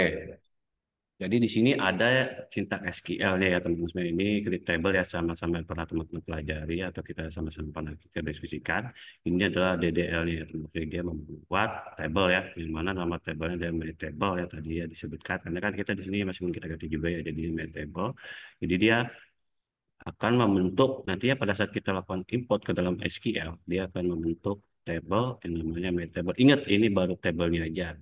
Jadi di sini ada sintak SQL-nya ya teman-teman semua. Ini create table ya sama-sama pernah teman-teman pelajari atau kita sama-sama pernah kita diskusikan. Ini adalah DDL-nya ya teman-teman. Jadi dia membuat table ya, yang mana nama table-nya dia main table ya tadi ya disebutkan. Karena kan kita di sini masih kita ganti juga ya, jadi main table. Jadi dia akan membentuk nantinya pada saat kita lakukan import ke dalam SQL, dia akan membentuk table yang namanya main table. Ingat ini baru tabelnya aja.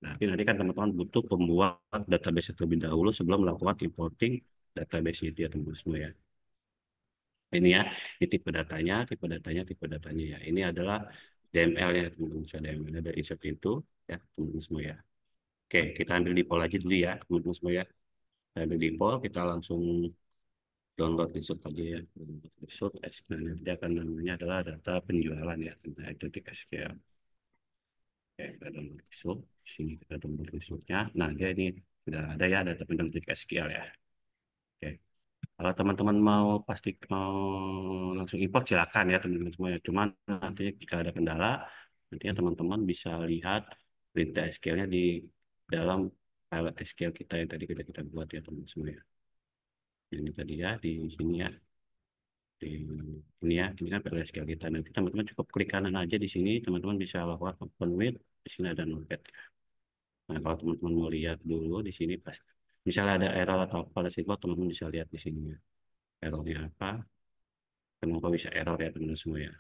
Nanti kan teman-teman butuh pembuat database terlebih dahulu sebelum melakukan importing database itu ya teman-teman semua ya. Ini ya, ini tipe datanya ya. Ini adalah DML-nya teman-teman semua. DML ada insert itu ya teman-teman semua ya. Oke, kita ambil di poll aja dulu ya teman-teman semua ya. Kita ambil di poll, kita langsung download result aja ya. Download result SQL. Nanti akan namanya adalah data penjualan ya. Nah, itu di SQL. Oke, kita download result. Di sini kita download resultnya. Nah, dia ini sudah ada ya data penjualan di SQL ya. Oke. Kalau teman-teman mau pasti langsung import silakan ya teman-teman semuanya. Cuman nanti jika ada kendala, nantinya teman-teman bisa lihat perintah SQL-nya di dalam file SQL kita yang tadi kita buat ya teman-teman semuanya. Ini tadi ya di sini ya. Di ini ya, ini kan file SQL kita. Nanti teman-teman cukup klik kanan aja di sini, teman-teman bisa lakukan open with. Di sini ada notepad. Nah, kalau teman-teman mau lihat dulu di sini pas misalnya ada error atau apa pada situ, teman-teman bisa lihat di sini ya. Errornya apa? Kenapa bisa error ya teman-teman semua ya?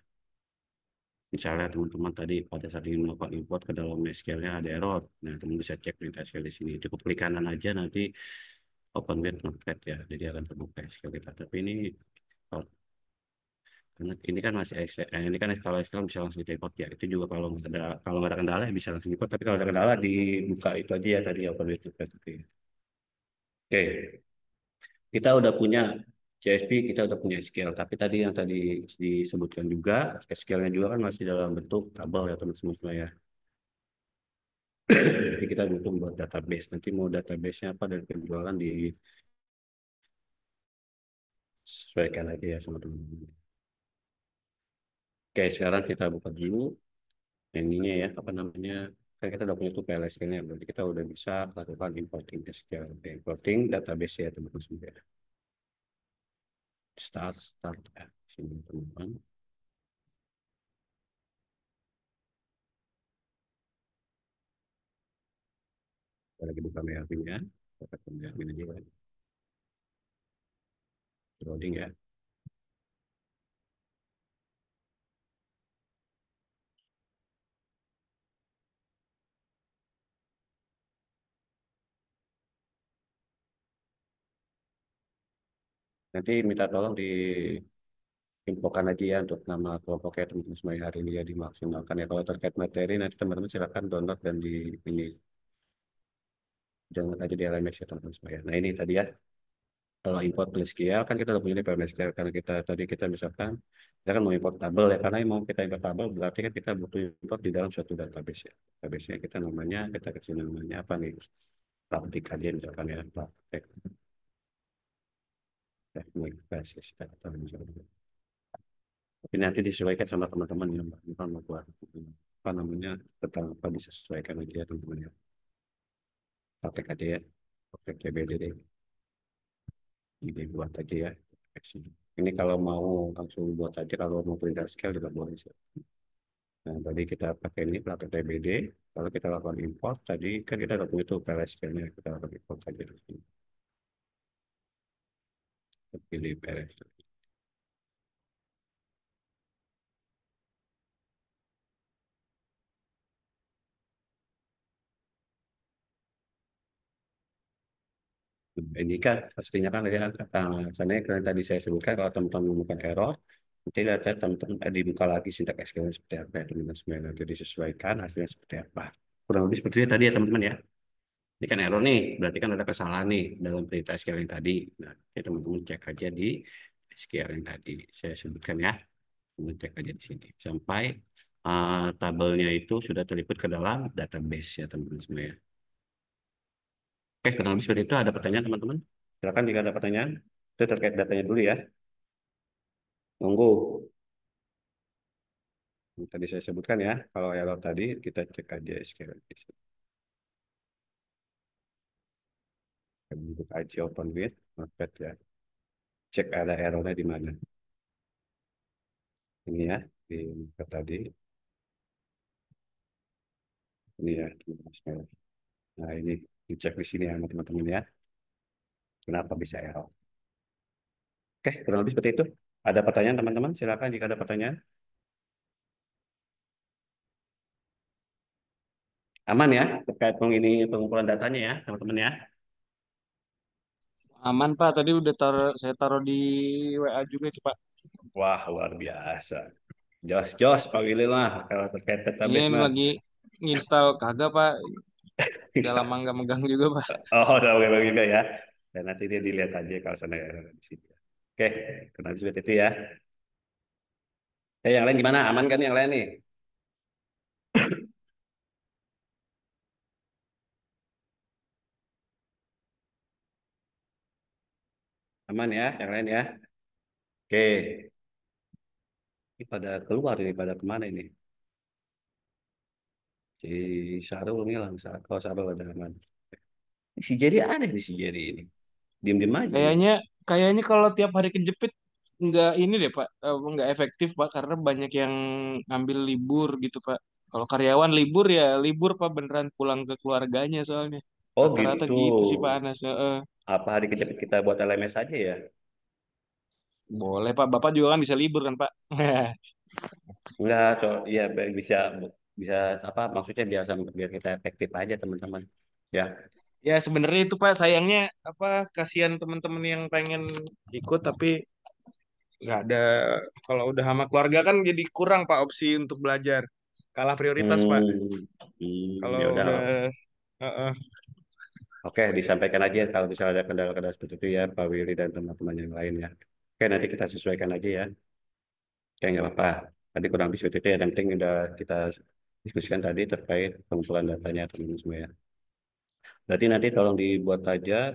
Misalnya teman-teman tadi pada saat ingin melakukan import ke dalam SQL-nya ada error. Nah, teman bisa cek perintah SQL di sini. Cukup klik kanan aja nanti open with notepad ya. Jadi akan terbuka SQL kita. Tapi ini oh, karena ini kan masih ini kan kalau SQL bisa langsung di import ya. Itu juga kalau nggak ada kendala ya bisa langsung import. Tapi kalau ada kendala dibuka itu aja ya tadi open with notepad. Oke. Kita udah punya CSV, kita udah punya SQL. Tapi tadi yang tadi disebutkan juga, SQL-nya juga kan masih dalam bentuk tabel ya teman-teman semua ya. Jadi kita butuh buat database. Nanti mau database-nya apa dari penjualan disesuaikan aja ya sama teman-teman. Oke, sekarang kita buka dulu ininya ya, apa namanya. Kan kita udah punya tuh PLSQL-nya, berarti kita udah bisa lakukan importing SQL. Importing database ya teman-teman semua. Start ya. Sini teman-teman. Kita lagi buka MyAdmin-nya. Kita buka MyAdmin aja kan. Loading ya. Nanti minta tolong diinfokan aja ya untuk nama kelompoknya teman-teman semua hari ini ya dimaksimalkan ya. Kalau terkait materi nanti teman-teman silakan download dan di ini download aja di LMS ya teman-teman semua ya. Nah ini tadi ya. Kalau import SQL kan kita udah punya di PMSQL karena kita tadi kita misalkan kita kan mau import tabel ya karena yang mau kita import tabel berarti kan kita butuh import di dalam suatu database ya. Database-nya kita namanya kita kasih namanya apa nih? Praktik aja misalkan ya praktek teknik basis data misalkan. Tapi nanti disesuaikan sama teman-teman yang bukan membuat apa namanya tentang apa disesuaikan aja ya teman-teman ya. Praktek aja ya. Praktek CBD dibuat aja ya. Ini kalau mau langsung buat aja kalau mau perintah scale juga boleh sih. Nah, tadi kita pakai ini praktek TBD. Kalau kita lakukan import, tadi kan kita udah punya itu PLS scale-nya. Kita lakukan import aja di sini. Kita pilih PLS. Nah, ini kan pastinya kan lihat kata misalnya yang tadi saya sebutkan kalau teman-teman menemukan error, nanti lihat ya, teman-teman dibuka lagi sintak SQL seperti apa ya teman-teman semuanya nanti disesuaikan hasilnya seperti apa. Kurang lebih seperti itu tadi ya teman-teman ya. Ini kan error nih, berarti kan ada kesalahan nih dalam perintah SQL yang tadi. Nah, ya teman-teman cek aja di SQL yang tadi saya sebutkan ya. Teman cek aja di sini sampai tabelnya itu sudah terlipat ke dalam database ya teman-teman semua ya. Oke, kurang lebih seperti itu. Ada pertanyaan teman-teman? Silakan jika ada pertanyaan. Itu terkait datanya dulu ya. Nunggu. Yang tadi saya sebutkan ya. Kalau error tadi kita cek aja SQL di sini. Kita buka aja open with notepad ya. Cek ada errornya di mana. Ini ya di notepad tadi. Ini ya teman-teman sekalian. Nah ini dicek di sini ya teman-teman ya. Kenapa bisa error? Oke, kurang lebih seperti itu. Ada pertanyaan teman-teman? Silakan jika ada pertanyaan. Aman ya terkait ini pengumpulan datanya ya teman-teman ya. Aman Pak, tadi udah saya taruh di WA juga itu Pak. Wah luar biasa. Jos Pak Willy mah kalau terkait database Ini mah. lagi nginstal kagak Pak, udah lama nggak megang juga Pak. Oh, udah bagi juga ya. Dan nanti dia dilihat aja kalau sana di situ. Oke, kenal seperti itu ya. Yang lain gimana? Aman kan yang lain nih? Aman ya, yang lain ya. Oke, ini pada keluar ini, pada kemana ini? Si Sarul ngilang, kalau Sarul ada aman. Si Jerry aneh nih si Jerry ini. Diem-diem aja nih. Kayaknya kayaknya kalau tiap hari kejepit nggak ini deh Pak, nggak efektif Pak karena banyak yang ngambil libur gitu Pak. Kalau karyawan libur ya libur Pak beneran pulang ke keluarganya soalnya. Oh Rata-rata gitu. gitu sih Pak Anas. Apa hari kejepit kita buat LMS aja ya? Boleh Pak, Bapak juga kan bisa libur kan Pak. Enggak, so, iya bisa bisa apa maksudnya biar kita efektif aja teman-teman. Ya. Ya sebenarnya itu Pak sayangnya apa kasihan teman-teman yang pengen ikut tapi nggak ada, kalau udah sama keluarga kan jadi kurang Pak opsi untuk belajar. Kalah prioritas Pak. Kalau Ya udah. udah eh, eh. Oke, disampaikan aja kalau misalnya ada kendala-kendala seperti itu ya, Pak Willy dan teman-teman yang lain ya. Oke, nanti kita sesuaikan aja ya. Oke, nggak apa-apa. Tadi kurang lebih seperti itu ya. Yang penting udah kita diskusikan tadi terkait pengumpulan datanya teman-teman semua ya. Berarti nanti tolong dibuat aja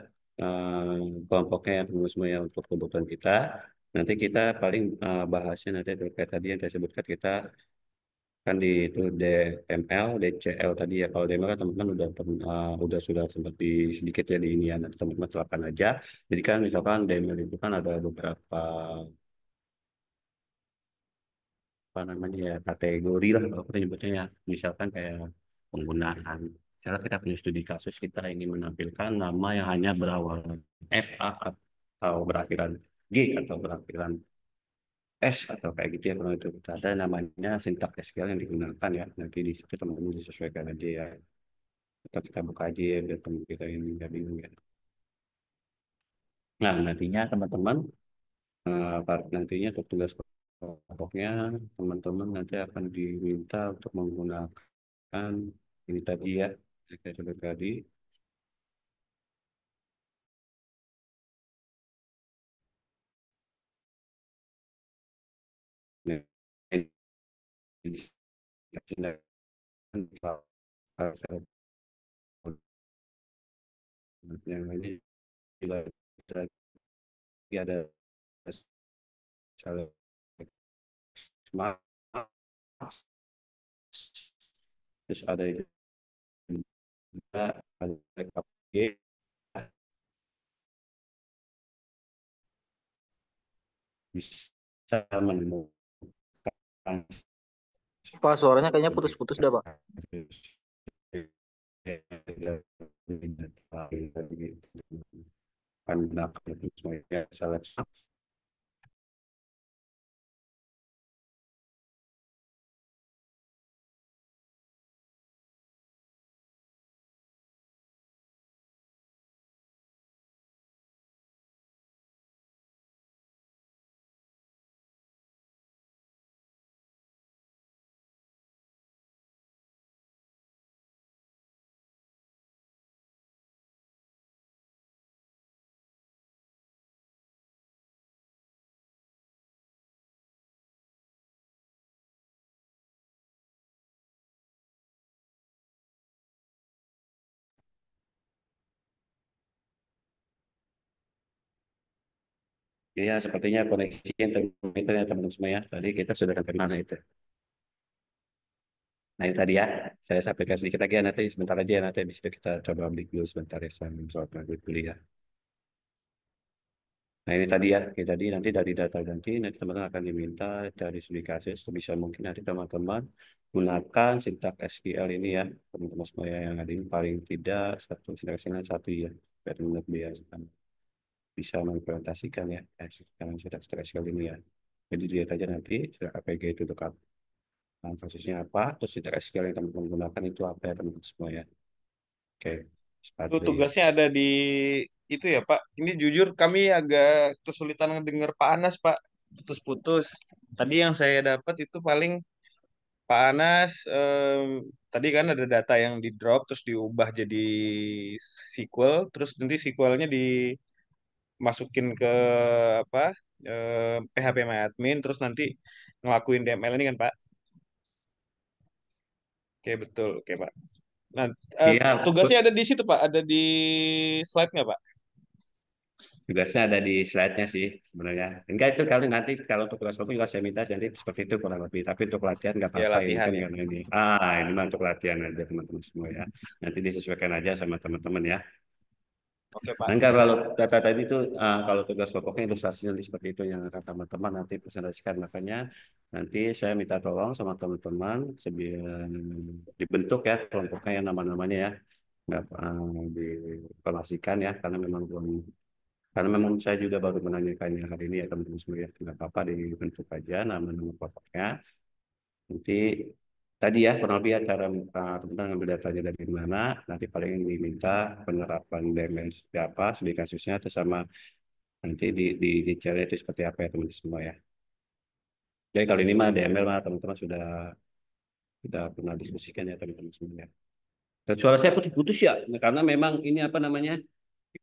kelompoknya ya teman-teman semua ya untuk kebutuhan kita. Nanti kita paling bahasnya nanti terkait tadi yang saya sebutkan kita kan di itu DML, DCL tadi ya. Kalau DML kan teman-teman udah sudah sempat di sedikit ya di ini ya. Nanti teman-teman terapkan aja. Jadi kan misalkan DML itu kan ada beberapa apa namanya ya kategori lah kalau kita nyebutnya ya. Misalkan kayak penggunaan. Misalnya kita punya studi kasus kita ingin menampilkan nama yang hanya berawal FA atau berakhiran G atau berakhiran S atau kayak gitu ya kalau itu ada namanya sintak SQL yang digunakan ya nanti di situ teman-teman disesuaikan aja ya atau kita buka aja ya biar teman kita ini nggak bingung ya. Nah nantinya teman-teman nantinya untuk tugas pokoknya teman-teman nanti akan diminta untuk menggunakan ini tadi ya yang saya sebut tadi. Nah, ini yang ini lagi ada salah smart terus ada juga ada backup G bisa menemukan Pak, suaranya kayaknya putus-putus dah, Pak. semuanya salah. Ya, sepertinya koneksi internet teman-teman semua ya. Tadi kita sudah sampai mana itu. Nah, itu tadi ya. Saya sampaikan sedikit lagi ya. Nanti sebentar aja ya. Nanti di situ kita coba break dulu sebentar ya. Soal lanjut kuliah. Nah, ini tadi ya. Ini tadi nanti dari data nanti teman-teman akan diminta dari studi kasus. Bisa mungkin nanti teman-teman gunakan sintak SQL ini ya. Teman-teman semua ya, yang ada ini paling tidak satu sintak SQL satu ya. Biar teman-teman biasa bisa mengimplementasikan ya. Sintak SQL ini ya. Jadi lihat aja nanti APG itu dekat. Nah, kasusnya apa, terus sintak SQL yang teman-teman gunakan itu apa ya teman-teman semua ya. Oke, Itu seperti tugasnya ada di itu ya Pak. Ini jujur kami agak kesulitan ngedenger Pak Anas Pak. Putus-putus. Tadi yang saya dapat itu paling Pak Anas tadi kan ada data yang di drop terus diubah jadi SQL, terus nanti SQL-nya dimasukin ke apa? PHP admin terus nanti ngelakuin DML ini kan Pak. Oke betul, oke Pak. Nah, iya, tugasnya ada di situ Pak, ada di slide nggak Pak? tugasnya ada di slide-nya sih sebenarnya. Enggak itu kali nanti kalau untuk tugas kelompok juga saya minta nanti seperti itu kurang lebih. Tapi untuk latihan nggak Ya apa-apa ini latihan kan ya. karena ini. Ini mah untuk latihan aja teman-teman semua ya. Nanti disesuaikan aja sama teman-teman ya. Oke Pak. Dan kalau data tadi itu kalau tugas kelompoknya ilustrasinya seperti itu yang akan teman-teman nanti presentasikan, makanya nanti saya minta tolong sama teman-teman sebelum dibentuk ya kelompoknya yang nama-namanya ya nggak diinformasikan ya karena memang belum, karena memang saya juga baru menanyakannya hari ini ya teman-teman semua ya, nggak apa-apa dibentuk aja nama-nama kelompoknya. Nanti tadi ya kurang lebih ya cara teman-teman ngambil datanya dari mana, nanti paling diminta penerapan DML seperti apa, studi kasusnya, terus sama nanti di detailnya itu seperti apa ya teman-teman semua ya. Jadi kali ini mah DML mah teman-teman sudah pernah diskusikan ya teman-teman semua ya. Dan suara saya putus-putus ya, nah, karena memang ini apa namanya,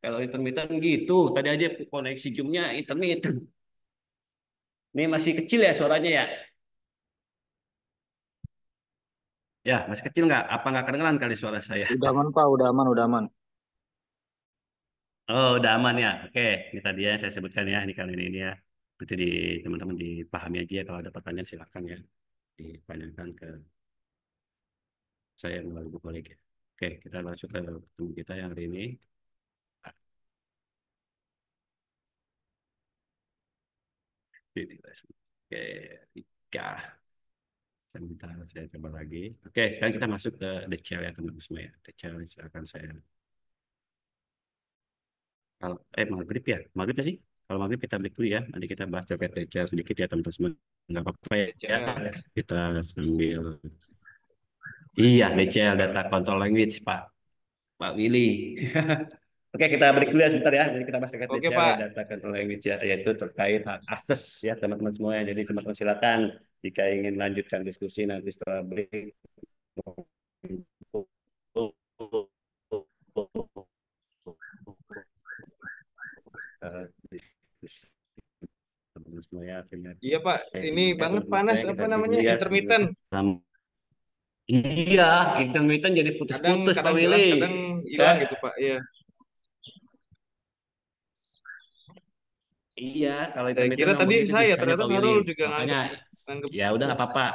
kalau intermittent gitu, tadi aja koneksi Zoom-nya intermittent. Ini masih kecil ya suaranya ya? Ya, masih kecil nggak? Apa nggak kedengeran kali suara saya? Udah aman Pak, udah aman, udah aman. Oh, udah aman ya. Oke, ini tadi ya saya sebutkan ya, ini kali ini ya. Nanti teman-teman dipahami aja ya, kalau ada pertanyaan silakan ya ditanyakan ke saya melalui Bu Kolega. Oke, kita masuk ke pertemuan kita yang hari ini. Oke, Rika. Sebentar, saya coba lagi. Oke, sekarang kita masuk ke DCL ya teman-teman semua ya. DCL silakan saya. Kalau maghrib ya, maghrib ya sih. Kalau maghrib kita break dulu ya. Nanti kita bahas terkait DCL sedikit ya teman-teman semua. Nggak apa-apa ya. DCL. Kita sambil. Iya, DCL Data Control Language Pak Willy. Oke, kita break dulu ya sebentar ya. Jadi kita bahas terkait Oke DCL Pak. ya, Data Control Language ya, yaitu terkait hak akses ya teman-teman semua ya. Jadi teman-teman silakan jika ingin lanjutkan diskusi nanti setelah break. Teman-teman semua ya, akhirnya. Iya Pak. Ini Ya, banget teman-teman panas saya kita apa break namanya dulu ya. intermittent. Iya, intermittent jadi Kadang putus-putus Pak kadang Willy. jelas, kadang Ya, hilang gitu Pak. Iya. iya, kalau Saya intermittent kira memang tadi begitu saya, biasanya ternyata Pak Willy. Sarul juga Makanya nganggep nganggep ya udah gitu. nggak apa-apa.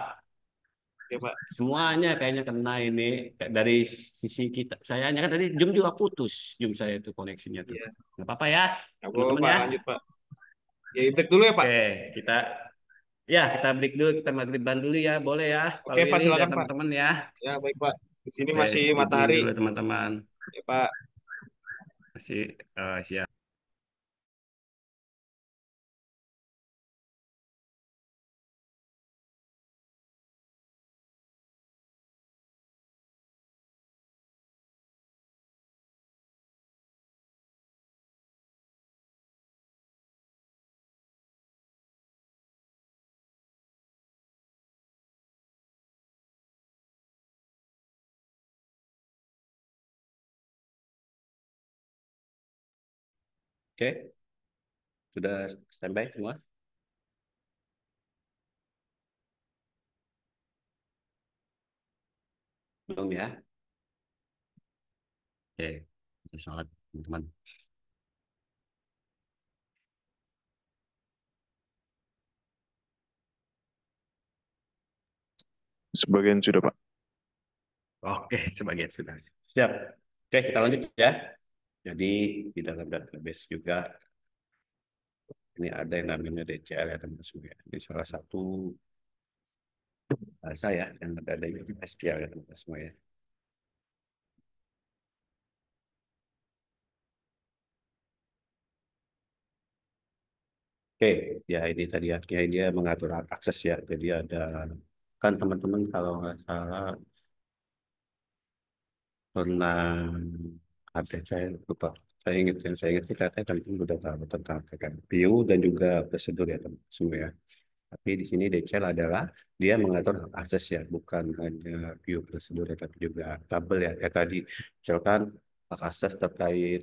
Oke Pak. Semuanya kayaknya kena ini dari sisi kita. Sayanya kan tadi Zoom juga putus, Zoom saya itu koneksinya tuh. Iya. Nggak apa-apa ya, Nggak apa-apa teman-teman Pak, ya. lanjut Pak. Ya break dulu ya Pak. Oke, kita kita break dulu, kita maghriban dulu ya, boleh ya, Pak Oke Pak, Willy dan silakan Pak. teman-teman ya. Ya baik Pak. Di sini Oke, masih izin matahari. dulu teman-teman. Ya Pak. Masih siap. Oke, sudah standby semua? Belum ya? Oke, kita sholat teman-teman. Sebagian sudah, Pak. Oke, sebagian sudah. Siap. Oke, kita lanjut ya. Jadi di dalam database juga ini ada yang namanya DCL ya teman-teman semua. Ini salah satu bahasa ya yang ada di SQL ya teman-teman semua ya. Oke, ya ini tadi artinya dia mengatur hak akses ya. Jadi ada kan teman-teman kalau nggak salah pernah ada saya lupa. Saya ingat sih katanya teman-teman sudah tahu tentang view dan juga prosedur ya teman-teman semua ya. Tapi di sini DCL adalah dia mengatur hak akses ya, bukan hanya view prosedur ya, tapi juga tabel ya. Kayak tadi misalkan hak akses terkait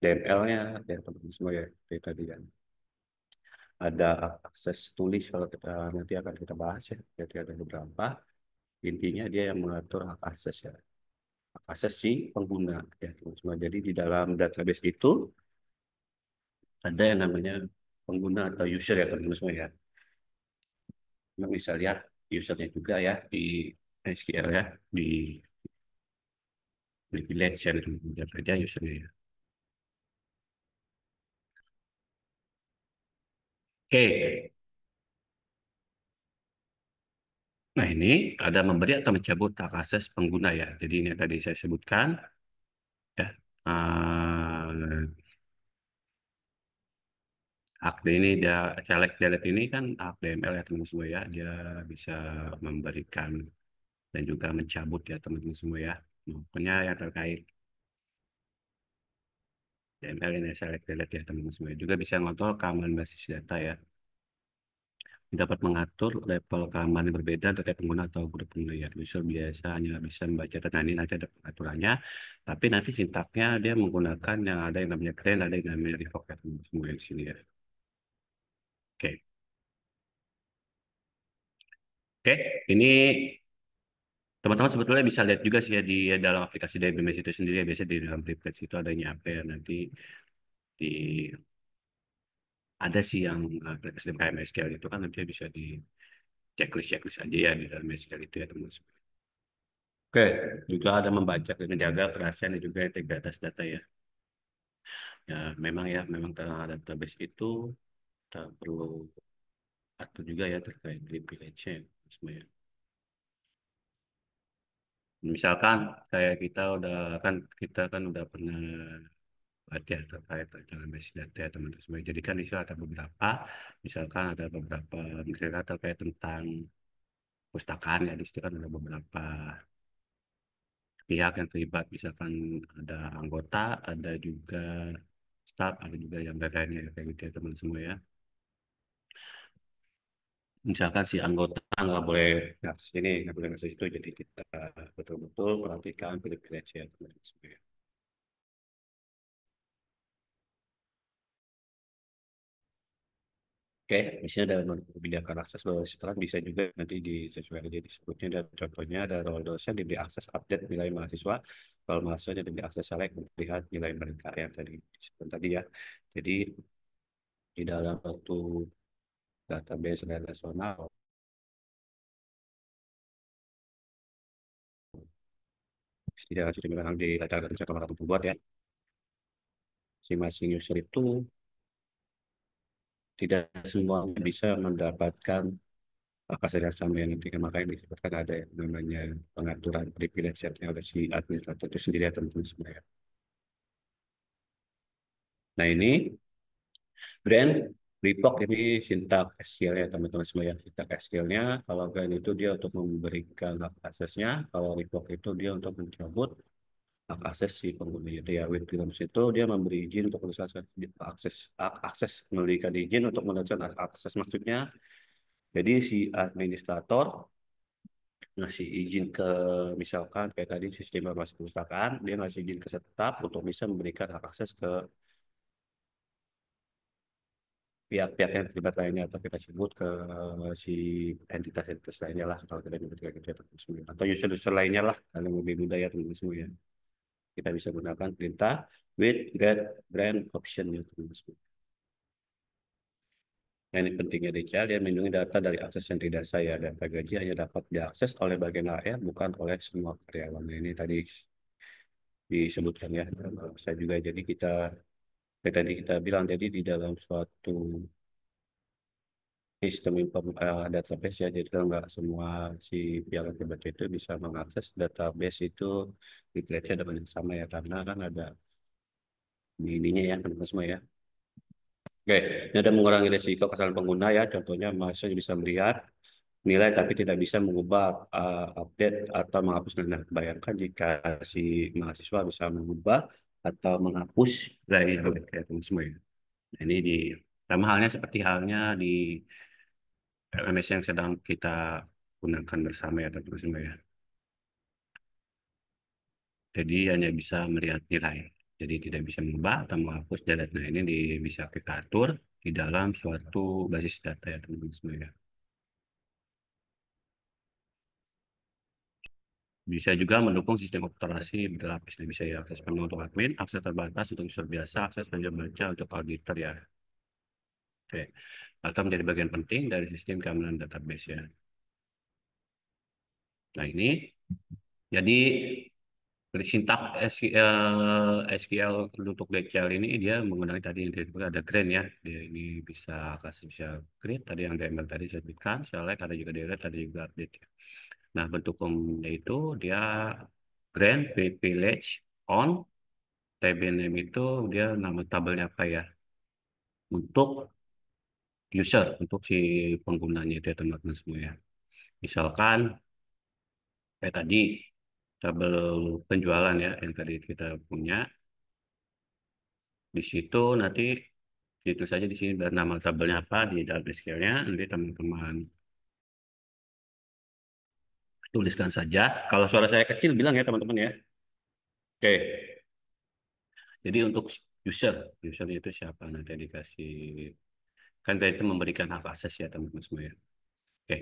DML-nya ya teman-teman semua ya, kayak tadi kan. Ada akses tulis kalau kita nanti akan kita bahas ya. Jadi ada beberapa. Intinya dia yang mengatur hak akses ya. Hak akses si pengguna ya teman-teman semua. Jadi di dalam database itu ada yang namanya pengguna atau user ya teman-teman semua ya. Kita bisa lihat usernya juga ya di SQL ya, di village ya, lihat saja usernya ya. Oke, nah ini ada memberi atau mencabut hak akses pengguna ya. Jadi ini yang tadi saya sebutkan ya. Hak ini dia select delete ini kan hak DML ya teman-teman semua ya. Dia bisa memberikan dan juga mencabut ya teman-teman semua ya. Pokoknya yang terkait DML ini select delete ya teman-teman semua. Juga bisa ngontrol keamanan basis data ya. Dapat mengatur level keamanan yang berbeda terkait pengguna atau grup pengguna ya. User biasa hanya bisa membaca data ini, nanti ada pengaturannya. Tapi nanti sintaknya dia menggunakan yang ada yang namanya clean, ada yang namanya revoke ya teman-teman semua di sini ya. Oke. Oke, ini teman-teman sebetulnya bisa lihat juga sih ya di dalam aplikasi DBMS itu sendiri ya. Biasanya di dalam prepress itu adanya apa ya, nanti di ada sih yang aplikasi MSQL itu kan nanti bisa di checklist aja ya di dalam MSQL itu ya teman-teman. Oke, juga ada membaca dan menjaga kerahasiaan dan juga integritas data ya. Ya memang karena database itu kita perlu atur juga ya terkait privilege-nya ya, semuanya. Misalkan kayak kita kan udah pernah ada terkait dengan basis data ya teman-teman semua. Jadi kan itu ada beberapa, misalkan ada beberapa misalkan terkait tentang pustakaan ya, di situ kan ada beberapa pihak yang terlibat, misalkan ada anggota, ada juga staff, ada juga yang lainnya ya, kayak gitu ya teman semua ya. Misalkan si anggota nggak boleh akses ini, nggak boleh akses itu, jadi kita betul-betul perhatikan privilege ya teman-teman semua ya. Oke, misalnya ada memindahkan akses bahwa sekarang bisa juga nanti disesuaikan jadi disebutnya dan contohnya ada role dosen diberi akses update nilai mahasiswa, kalau mahasiswa diberi akses select melihat nilai mereka yang tadi disebut tadi ya. Jadi di dalam satu database relasional tidak memang di data kamar pembuat ya, masing-masing user itu tidak semuanya bisa mendapatkan akses yang sama yang nanti makanya disebutkan ada yang namanya pengaturan privilege yang oleh si administrator itu sendiri ya teman-teman semua ya. Nah ini brand Reebok ini sintak SQL ya teman-teman semua ya. Sintak SQL-nya kalau brand itu dia untuk memberikan hak aksesnya, kalau Reebok itu dia untuk mencabut hak akses si pengguna itu ya. With Films itu dia memberi izin untuk menuliskan akses memberikan izin untuk menuliskan akses maksudnya. Jadi si administrator ngasih izin ke misalkan kayak tadi sistem informasi perpustakaan, dia ngasih izin ke staf untuk bisa memberikan hak akses ke pihak-pihak yang terlibat lainnya atau kita sebut ke si entitas-entitas lainnya lah kalau kita nyebut kayak gitu ya teman semua atau user-user lainnya lah kalau lebih mudah ya teman semua ya, kita bisa gunakan perintah with get brand option ya teman semua. Nah, ini pentingnya detail dia melindungi data dari akses yang tidak sah ya, data gaji hanya dapat diakses oleh bagian rakyat bukan oleh semua karyawan. Nah, ini tadi disebutkan ya saya juga jadi kita kayak tadi kita bilang jadi di dalam suatu sistem database ya, jadi kalau nggak semua si pihak yang terlibat itu bisa mengakses database itu di dengan yang sama ya, karena kan ada di ininya ya teman-teman semua ya. Oke, ini ada mengurangi risiko kesalahan pengguna ya, contohnya mahasiswa bisa melihat nilai tapi tidak bisa mengubah update atau menghapus nilai. Bayangkan jika si mahasiswa bisa mengubah atau menghapus dari ya teman semua ya. Nah, ini sama halnya seperti halnya di LMS yang sedang kita gunakan bersama ya teman-teman semua ya. Jadi hanya bisa melihat nilai. Jadi tidak bisa mengubah atau menghapus data. Nah ini bisa kita atur di dalam suatu basis data ya teman-teman semua ya. Bisa juga mendukung sistem operasi berlapis. Nah, bisa ya akses penuh untuk admin, akses terbatas untuk user biasa, akses penbaca untuk auditor ya. Oke. Atau menjadi bagian penting dari sistem keamanan database ya. Nah, ini jadi sintak SQL untuk DCL ini dia menggunakan tadi yang disebut ada Grand ya. Dia ini bisa kasih bisa create tadi yang DML tadi saya sebutkan, select ada juga delete, ada juga update ya. Nah, bentuk umumnya itu dia Grand privilege on table name itu dia nama tabelnya apa ya? Untuk user, untuk si penggunanya itu ya teman-teman semua ya. Misalkan kayak tadi tabel penjualan ya yang tadi kita punya. Di situ nanti itu saja di sini dan nama tabelnya apa di database SQL-nya nanti teman-teman tuliskan saja. Kalau suara saya kecil bilang ya teman-teman ya. Oke. Jadi untuk user itu siapa nanti dikasih kan tadi itu memberikan hak akses ya teman-teman semua ya. Oke.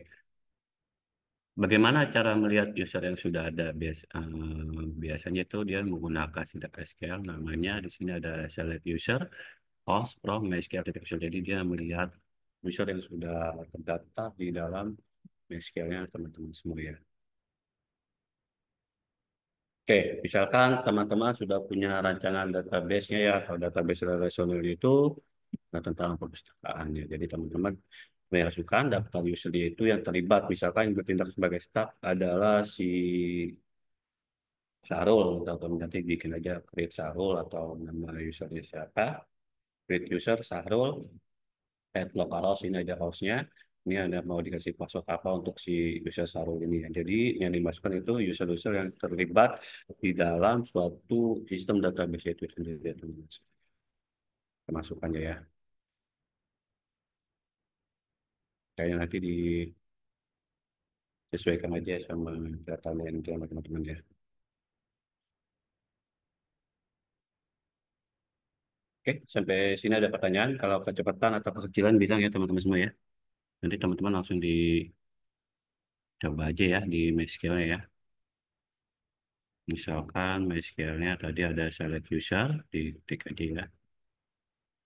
Bagaimana cara melihat user yang sudah ada biasanya itu dia menggunakan sintak SQL namanya di sini ada select user host from MySQL detection. Jadi dia melihat user yang sudah terdaftar di dalam MySQL-nya teman-teman semua ya. Oke, misalkan teman-teman sudah punya rancangan database-nya ya, atau database relasional itu nah, tentang perpustakaannya. Jadi teman-teman masukkan daftar user itu yang terlibat. Misalkan yang bertindak sebagai staff adalah si Sarul, atau nanti bikin aja create Sarul atau nama usernya siapa. Create user Sarul, add localhost ini ada hostnya. Ini ada mau dikasih password apa untuk si user Sarul ini ya. Jadi yang dimasukkan itu user-user yang terlibat di dalam suatu sistem database itu sendiri ya, teman-teman. Masukannya ya. Kayaknya nanti disesuaikan aja sama data yang teman-teman ya. Oke, sampai sini ada pertanyaan. Kalau kecepatan atau kekecilan bilang ya teman-teman semua ya. Nanti teman-teman langsung dicoba aja ya di MySQL ya. Misalkan MySQL-nya tadi ada select user, diketik aja ya.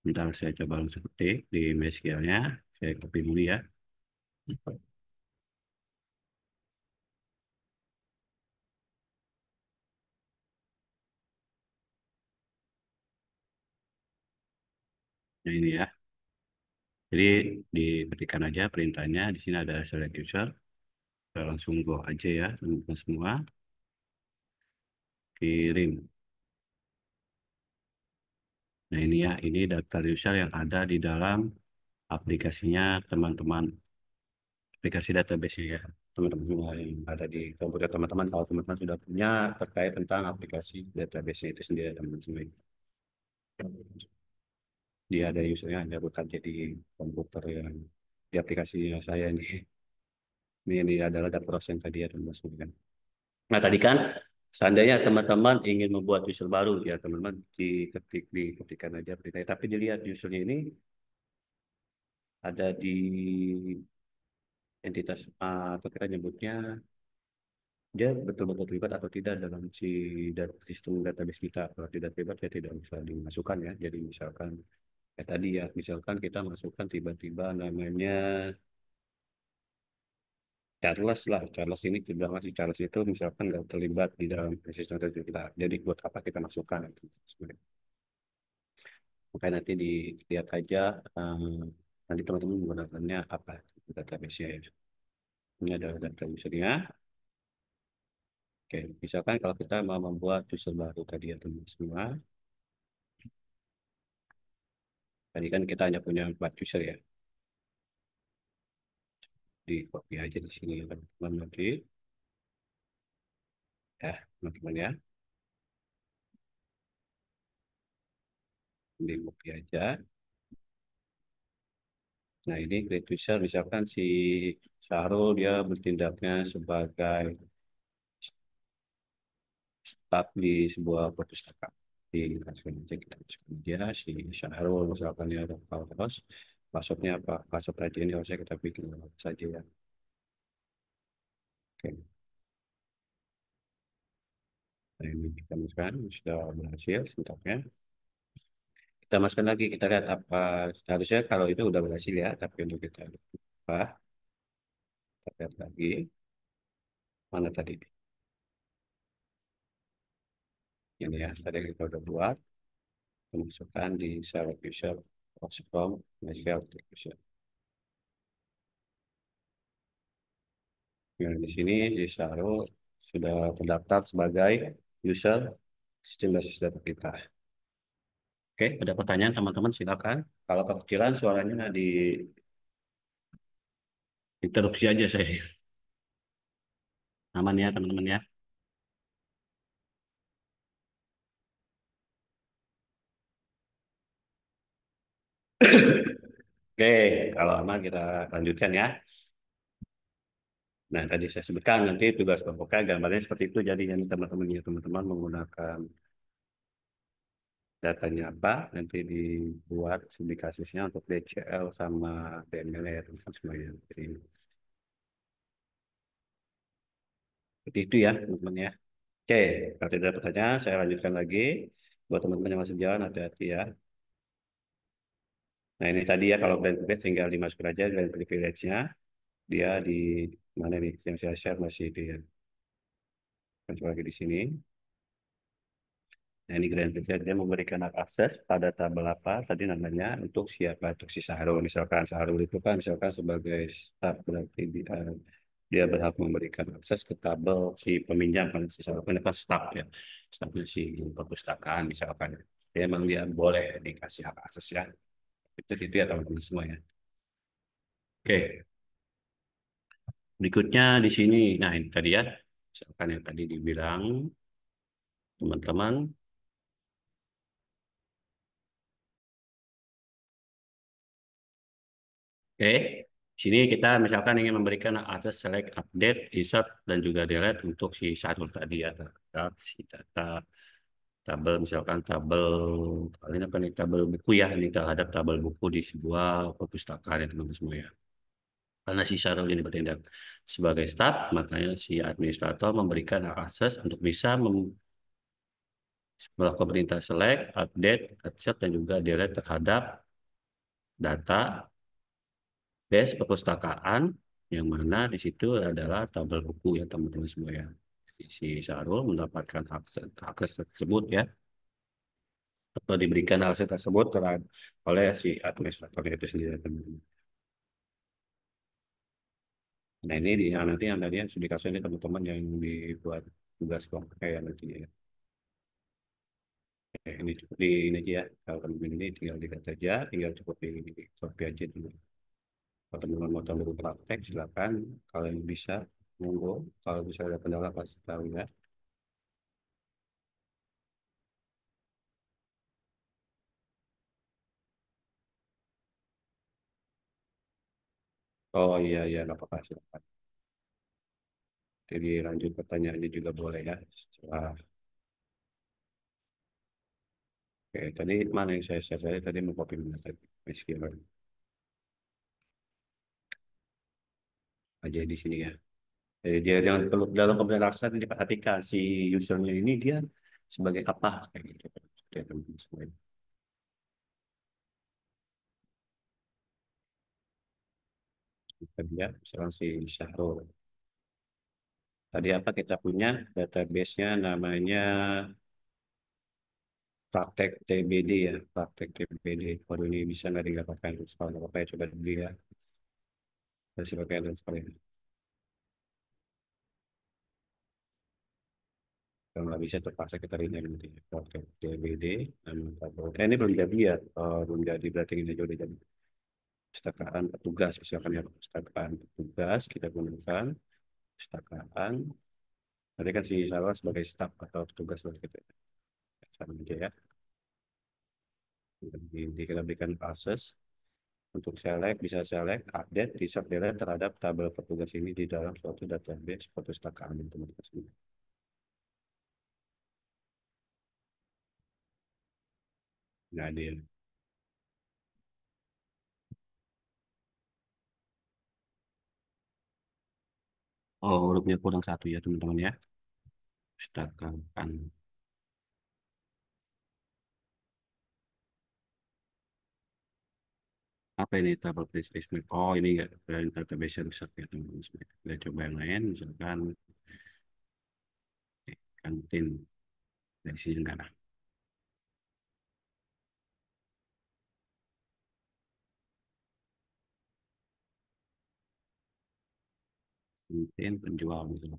Bentar saya coba langsung ketik di MySQL-nya. Saya copy dulu ya. Nah ini ya. Jadi diketikkan aja perintahnya. Di sini ada select user. Kita langsung go aja ya teman-teman semua. Kirim. Nah ini ya, ini daftar user yang ada di dalam aplikasinya teman-teman, aplikasi database-nya ya. Teman-teman semua yang ada di komputer teman-teman, kalau teman-teman sudah punya terkait tentang aplikasi database-nya itu sendiri teman-teman semua. Dia ada usernya, ada bekerja di komputer yang di aplikasi saya ini. Ini adalah data yang tadi ya teman-teman semua kan. Nah tadi kan seandainya teman-teman ingin membuat user baru ya teman-teman diketikkan aja beritanya. Tapi dilihat usernya ini ada di entitas atau kita nyebutnya dia betul-betul terlibat atau tidak dalam si sistem database kita. Kalau tidak terlibat ya tidak bisa dimasukkan ya. Jadi misalkan tadi ya misalkan kita masukkan tiba-tiba namanya Charles lah. Charles ini tidak masih Charles itu misalkan nggak terlibat di dalam sistem database kita. Jadi buat apa kita masukkan itu? Makanya nanti dilihat aja nanti teman-teman menggunakannya apa database-nya ya. Ini adalah data usernya. Oke, misalkan kalau kita mau membuat user baru tadi ya teman-teman semua. Tadi kan kita hanya punya 4 user ya. Di copy aja di sini ya teman-teman nanti. Ya, teman-teman ya. Di copy aja. Nah, ini create user misalkan si Syahrul dia bertindaknya sebagai staf di sebuah perpustakaan. Di langsung aja kita masukkan dia si Syahrul misalkan ya ada host. Passwordnya apa? Password aja ini harusnya kita bikin saja ya. Oke. Nah, ini kita masukkan, sudah berhasil sintaknya. Kita masukkan lagi, kita lihat apa, harusnya kalau itu udah berhasil ya, tapi untuk kita apa, kita lihat lagi, mana tadi? Ini ya, tadi kita udah buat, kita masukkan di select user, from, MySQL user. Nah, di sini di Saro sudah terdaftar sebagai user sistem basis data kita. Oke, ada pertanyaan teman-teman silakan. Kalau kekecilan suaranya di interupsi aja saya. Aman ya teman-teman ya. Oke, kalau aman kita lanjutkan ya. Nah, tadi saya sebutkan nanti tugas pokoknya gambarnya seperti itu. Jadi yang teman-teman menggunakan datanya apa, nanti dibuat studi kasusnya untuk DCL sama DML ya teman-teman semuanya. Jadi, seperti itu ya teman-teman ya. Oke, kalau tidak ada pertanyaan, saya lanjutkan lagi. Buat teman-teman yang masih jalan, hati-hati ya. Nah, ini tadi ya, kalau grand privilege tinggal dimasukin aja grand privilege-nya. Dia di mana nih? Yang saya share masih di, coba lagi di sini. Nah, ini grand privilege, dia memberikan hak akses pada tabel apa tadi namanya untuk siapa, untuk si Sahrul. Misalkan Sahrul itu kan misalkan sebagai staf, berarti dia berhak memberikan akses ke tabel si peminjam, kan si Sahrul kan staf ya, stafnya si perpustakaan misalkan. Dia emang dia boleh dikasih hak akses ya. Itu ya teman-teman semua ya. Oke, berikutnya di sini. Nah, ini tadi ya. Misalkan yang tadi dibilang teman-teman. Oke, di sini kita misalkan ingin memberikan akses select, update, insert, dan juga delete untuk si satu tadi ya. Terhadap si data tabel, misalkan tabel, ini apa nih, tabel buku ya. Ini terhadap tabel buku di sebuah perpustakaan ya teman-teman semua ya. Karena si Syarul ini bertindak sebagai staf, makanya si administrator memberikan hak akses untuk bisa melakukan perintah select, update, insert, dan juga delete terhadap data base perpustakaan yang mana di situ adalah tabel buku ya teman-teman semua ya. Jadi, si Syarul mendapatkan akses tersebut ya, atau diberikan akses tersebut oleh si administrator itu sendiri teman-teman. Nah, ini yang nanti yang tadi yang sudah dikasih ini teman-teman yang dibuat tugas kelompok kayak nanti ya. Ini cukup di ini aja ya. Kalau teman-teman ini tinggal dilihat aja, tinggal cukup di copy aja dulu. Kalau teman-teman mau tahu praktek, silakan. Kalau yang bisa, monggo. Kalau bisa ada kendala pasti tahu ya. Oh iya iya, nggak apa-apa silakan. Jadi lanjut pertanyaannya juga boleh ya. Setelah, oke, tadi mana yang saya tadi mau copy mana tadi? Meskipun aja di sini ya. Jadi dia yang perlu dalam pemberian akses diperhatikan si usernya ini dia sebagai apa kayak gitu. Dia teman-teman semua. Tadi ya, misalkan si Syahrul. Tadi apa kita punya database-nya namanya praktek TBD ya, praktek TBD. Waduh ini bisa nggak didapatkan kalau apa ya coba dulu ya. Harus pakai transfer ya. Kalau nggak bisa terpaksa kita rename nanti ya. Praktek TBD. Nama tabel. Ini belum jadi ya, belum jadi berarti ini aja udah jadi. Pustakaan petugas misalkan ya, pustakaan petugas kita gunakan pustakaan. Nanti kan si salah sebagai staf atau petugas lah gitu ya. Sama aja ya. Jadi kita berikan akses untuk select, bisa select, update, insert, delete terhadap tabel petugas ini di dalam suatu database perpustakaan teman-teman semua. Nah, dia. Oh, hurufnya kurang satu ya teman-teman ya. Pustakaan. Apa ini tabel placement? Oh, ini enggak dari database rusak ya teman-teman. Kita coba yang lain, misalkan kantin dari sini enggak ada. Kantin penjual misalnya.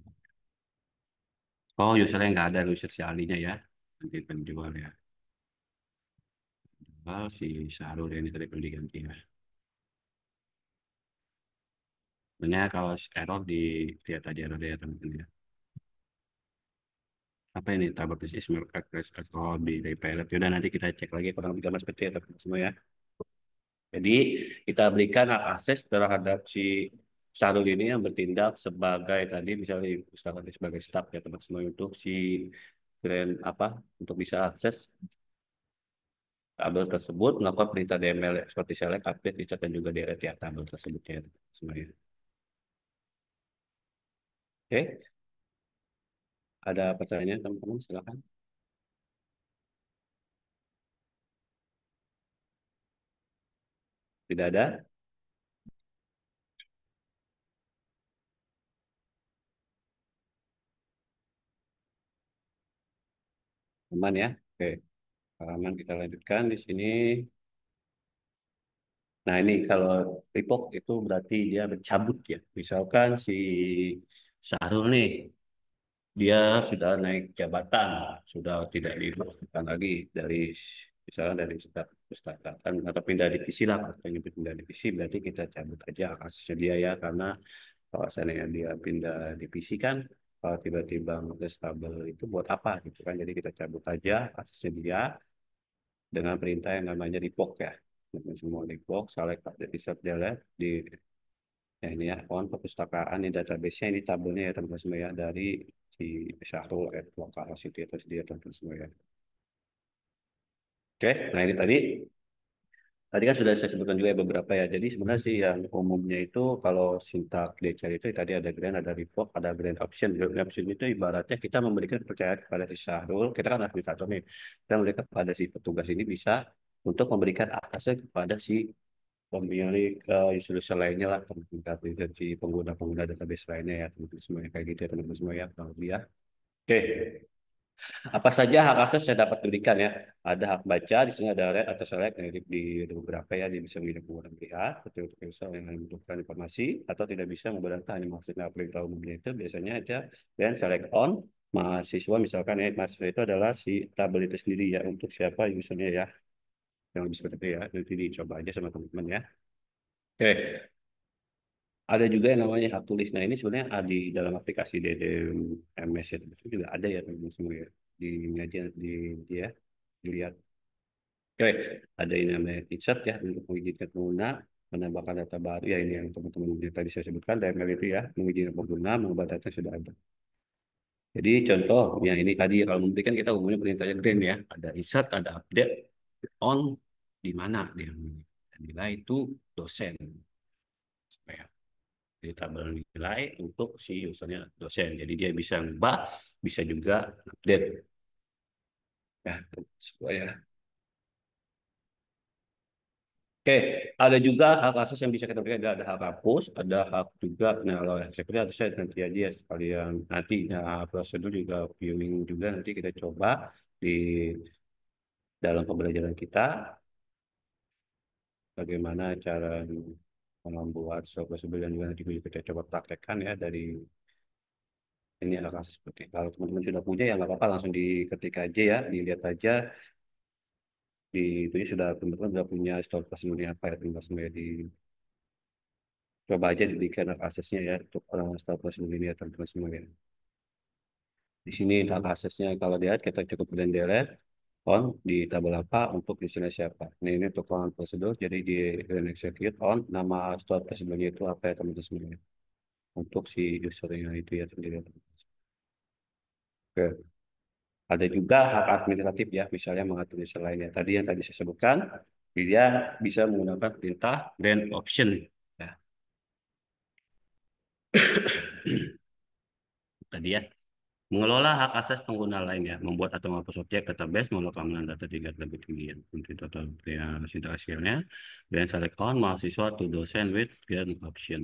Oh, usernya nggak ada user si alinya ya. Nanti penjual ya. Oh, si Sarul ini tadi perlu diganti ya. Sebenarnya kalau error lihat aja error ya teman-teman ya. Apa ini tabel is oh dari pilot. Yaudah nanti kita cek lagi kurang lebih gambar seperti itu teman-teman semua ya. Jadi kita berikan hak akses terhadap si Sarul ini yang bertindak sebagai tadi misalnya misalkan sebagai staff ya teman-teman semua untuk si brand apa untuk bisa akses tabel tersebut melakukan perintah DML seperti select, update, insert dan juga delete ya tabel tersebutnya semuanya. Oke, ada pertanyaan teman-teman silakan. Tidak ada? Aman ya? Oke, aman kita lanjutkan di sini. Nah ini kalau revoke itu berarti dia mencabut ya. Misalkan si Syahrul nih, dia sudah naik jabatan, sudah tidak dimasukkan lagi dari misalnya dari staf pustakawan atau pindah divisi lah, katanya pindah divisi berarti kita cabut aja kasusnya dia ya karena kalau seandainya dia pindah divisi kan kalau tiba-tiba nge-stable itu buat apa gitu kan jadi kita cabut aja kasusnya dia dengan perintah yang namanya revoke ya semua revoke select update insert delete di ya ini ya on perpustakaan ini database-nya ini tabelnya ya teman-teman semua ya dari si Syahrul lokal situ itu dia teman-teman semua ya oke nah ini tadi kan sudah saya sebutkan juga beberapa ya. Jadi sebenarnya sih yang umumnya itu kalau sintak dicari itu tadi ada grant, ada revoke, ada grant option. Grant option itu ibaratnya kita memberikan kepercayaan kepada si Syahrul. Kita kan administrator nih. Kita memberikan kepada si petugas ini bisa untuk memberikan aksesnya kepada si pemilik user lainnya lah, teman-teman dan si pengguna-pengguna database lainnya ya, teman-teman semuanya kayak gitu ya, teman-teman semua ya, kurang lebih ya. Oke. Apa saja hak akses saya dapat berikan ya? Ada hak baca, di sini ada read atau select, di beberapa ya, dia bisa melihat, seperti untuk user yang membutuhkan informasi, atau tidak bisa membenarkan hanya maksudnya perintah umumnya itu biasanya aja, dan select on, mahasiswa misalkan ya, mahasiswa itu adalah si tabel itu sendiri ya, untuk siapa usernya ya, yang lebih seperti itu ya, nanti dicoba aja sama teman-teman ya. Oke, ada juga yang namanya hak tulis. Nah ini sebenarnya di dalam aplikasi DDMS itu juga ada ya teman-teman semua ya. Di ini aja di dia dilihat. Oke, ada ini namanya insert ya untuk mengizinkan pengguna menambahkan data baru ya ini yang teman-teman yang tadi saya sebutkan DML itu ya mengizinkan pengguna mengubah data yang sudah ada. Jadi contoh yang ini tadi kalau memberikan kita umumnya perintahnya green ya ada insert ada update on di mana dia nilai itu dosen supaya jadi tabel nilai untuk si usernya dosen. Jadi dia bisa ngubah, bisa juga update. Ya, supaya. Oke, ada juga hak asas yang bisa kita berikan. Ada hak hapus, ada hak juga. Nah, kalau seperti itu saya nanti aja ya, sekalian nanti prosedur juga viewing juga nanti kita coba di dalam pembelajaran kita bagaimana cara membuat suatu prosedur dan juga nanti kita coba praktekkan ya dari ini adalah kasus seperti itu. Kalau teman-teman sudah punya ya nggak apa-apa langsung diketik aja ya, dilihat aja di itu sudah teman-teman sudah punya store personalnya apa ya teman-teman semua ya di coba aja diberikan aksesnya ya untuk store personal ini ya teman-teman semua ya. Di sini hak aksesnya kalau lihat kita cukup dan delete on di tabel apa untuk isinya siapa. Nah ini untuk on prosedur jadi di run execute on nama store personalnya itu apa ya teman-teman semua ya. Untuk si usernya itu ya teman-teman. Oke. Ada juga hak administratif ya, misalnya mengatur user lainnya. Tadi yang tadi saya sebutkan, dia bisa menggunakan perintah grant option. Ya. Tadi ya. Mengelola hak akses pengguna lainnya, membuat atau menghapus objek database, mengelola keamanan data tingkat lebih tinggi. Untuk total sintak skillnya, dan select on mahasiswa to dosen with grant option.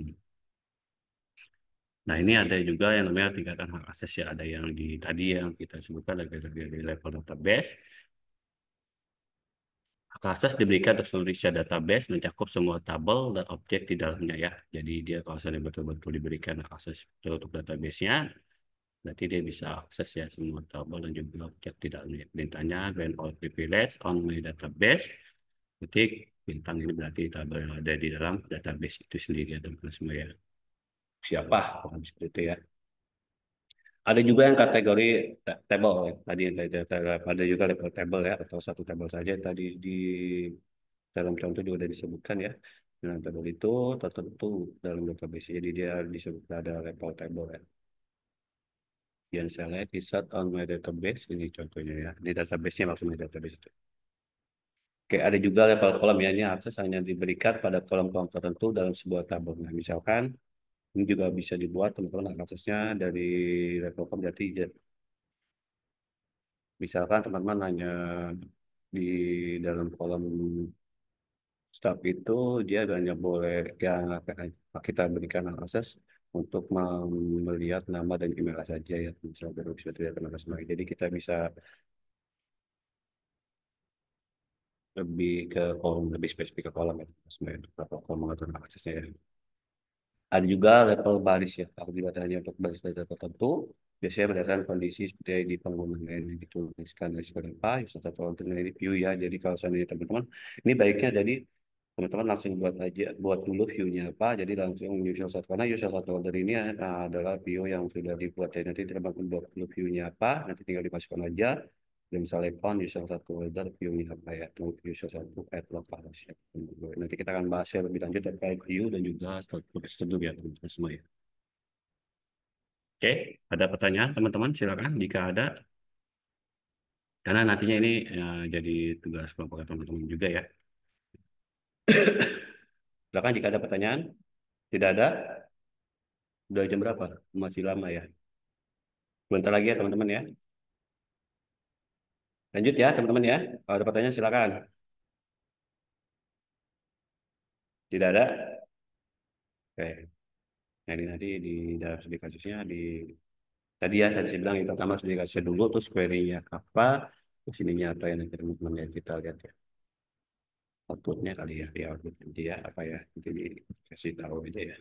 Nah, ini ada juga yang namanya tingkatan hak akses ya. Ada yang di tadi yang kita sebutkan dari level database. Hak akses diberikan untuk seluruh isi database mencakup semua tabel dan objek di dalamnya ya. Jadi dia kalau misalnya betul-betul diberikan hak akses untuk database-nya, berarti dia bisa akses ya semua tabel dan juga objek di dalamnya. Perintahnya grant all privilege on my database. Ketik bintang ini berarti tabel yang ada di dalam database itu sendiri ya teman-teman semua ya. Siapa? Seperti itu ya. Ada juga yang kategori table ya. Tadi ada juga level table ya atau satu table saja tadi di dalam contoh juga sudah disebutkan ya. Nah, table itu tertentu dalam database. Jadi dia disebut ada level table ya. Yang select insert on my database ini contohnya ya. Di database-nya maksudnya database itu. Oke, ada juga level kolom ya. Ini akses hanya diberikan pada kolom-kolom tertentu dalam sebuah tabel. Nah, misalkan ini juga bisa dibuat teman-teman aksesnya dari level kolom jadi misalkan teman-teman hanya di dalam kolom staff itu dia hanya boleh yang kita berikan akses untuk melihat nama dan email saja ya misalnya baru bisa tidak kenal semua. Jadi kita bisa lebih ke kolom lebih spesifik ke kolom ya sebenarnya untuk beberapa kolom mengatur aksesnya ya. Ada juga level baris ya kalau hanya untuk baris data tertentu biasanya berdasarkan kondisi seperti di pengguna yang dituliskan dari seperti apa user satu untuk ini view ya. Jadi kalau seandainya teman-teman ini baiknya jadi teman-teman langsung buat dulu view-nya apa jadi langsung user satu karena user satu order ini adalah view yang sudah dibuat ya nanti teman-teman buat dulu view-nya apa nanti tinggal dimasukkan aja dan misalnya on user satu order view-nya apa ya tunggu user satu add local ya. Nanti kita akan bahas lebih lanjut terkait view dan juga struktur ya teman-teman semua ya. Oke, ada pertanyaan teman-teman silakan jika ada karena nantinya ini jadi tugas kelompok teman-teman juga ya. Silakan jika ada pertanyaan. Tidak ada? Udah jam berapa? Masih lama ya. Bentar lagi ya teman-teman ya. Lanjut ya teman-teman ya. Kalau ada pertanyaan silakan. Tidak ada? Oke. Nah, ini nanti di dalam studi kasusnya tadi ya tadi saya bilang yang pertama studi kasusnya dulu terus query-nya apa terus ininya apa ya nanti teman-teman ya kita lihat ya. Outputnya kali ya, di output nanti ya apa ya nanti dikasih tahu aja ya.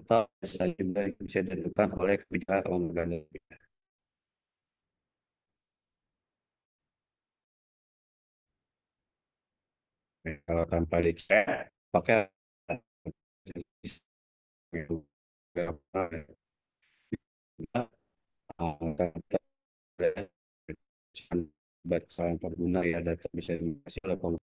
Atau bisa ditentukan oleh kebijakan lembaga. Kalau tanpa dicek pakai bacaan pengguna ya data bisa dikasih oleh pengguna.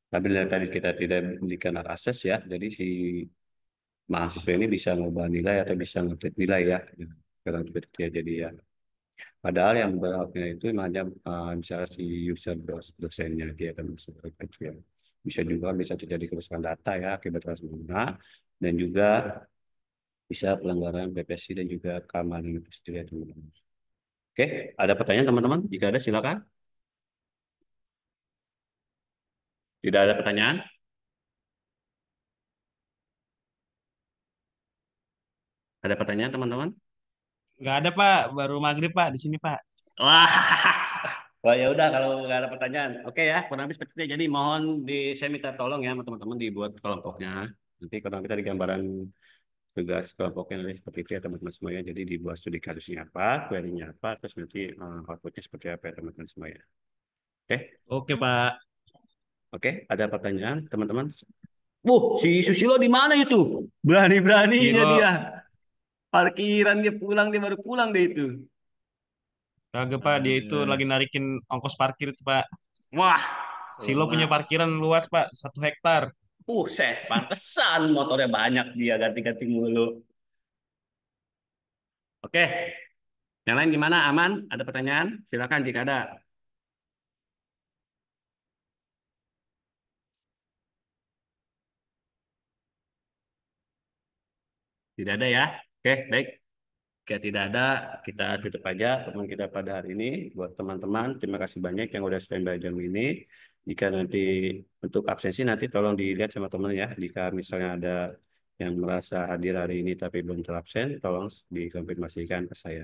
Tapi tadi kita tidak memberikan akses ya, jadi si mahasiswa ini bisa mengubah nilai atau bisa ngetik nilai ya, dalam seperti itu ya. Jadi ya, padahal yang berhaknya itu hanya misalnya si user dosennya dia dan seperti itu ya. Bisa terjadi kerusakan data ya akibat transguna dan juga bisa pelanggaran privasi dan juga keamanan itu sendiri ya teman-teman. Oke, ada pertanyaan teman-teman? Jika ada silakan. Tidak ada pertanyaan? Ada pertanyaan teman-teman? Nggak ada Pak, baru maghrib Pak di sini Pak. Wah, wah ya udah kalau nggak ada pertanyaan. Oke ya, kurang lebih seperti itu. Jadi mohon saya minta tolong ya sama teman-teman dibuat kelompoknya. Nanti kurang lebih tadi gambaran tugas kelompoknya nanti seperti itu ya teman-teman semuanya. Jadi dibuat studi kasusnya apa, query-nya apa, terus nanti outputnya seperti apa ya teman-teman semuanya. Oke, Oke Pak. oke. Ada pertanyaan teman-teman? Si Susilo di mana itu? Berani-beraninya Silo dia. Parkiran dia pulang, dia baru pulang deh itu. kagak Pak, dia itu lagi narikin ongkos parkir itu Pak. Wah, Silo punya parkiran luas Pak, 1 hektar. pantesan motornya banyak dia ganti-ganti mulu. Oke, yang lain gimana? Aman? Ada pertanyaan? Silakan jika ada. Tidak ada ya? Oke, baik. Jika tidak ada, kita tutup aja teman kita pada hari ini. Buat teman-teman, terima kasih banyak yang udah standby jam ini. Jika nanti untuk absensi nanti tolong dilihat sama teman ya. Jika misalnya ada yang merasa hadir hari ini tapi belum terabsen, tolong dikonfirmasikan ke saya.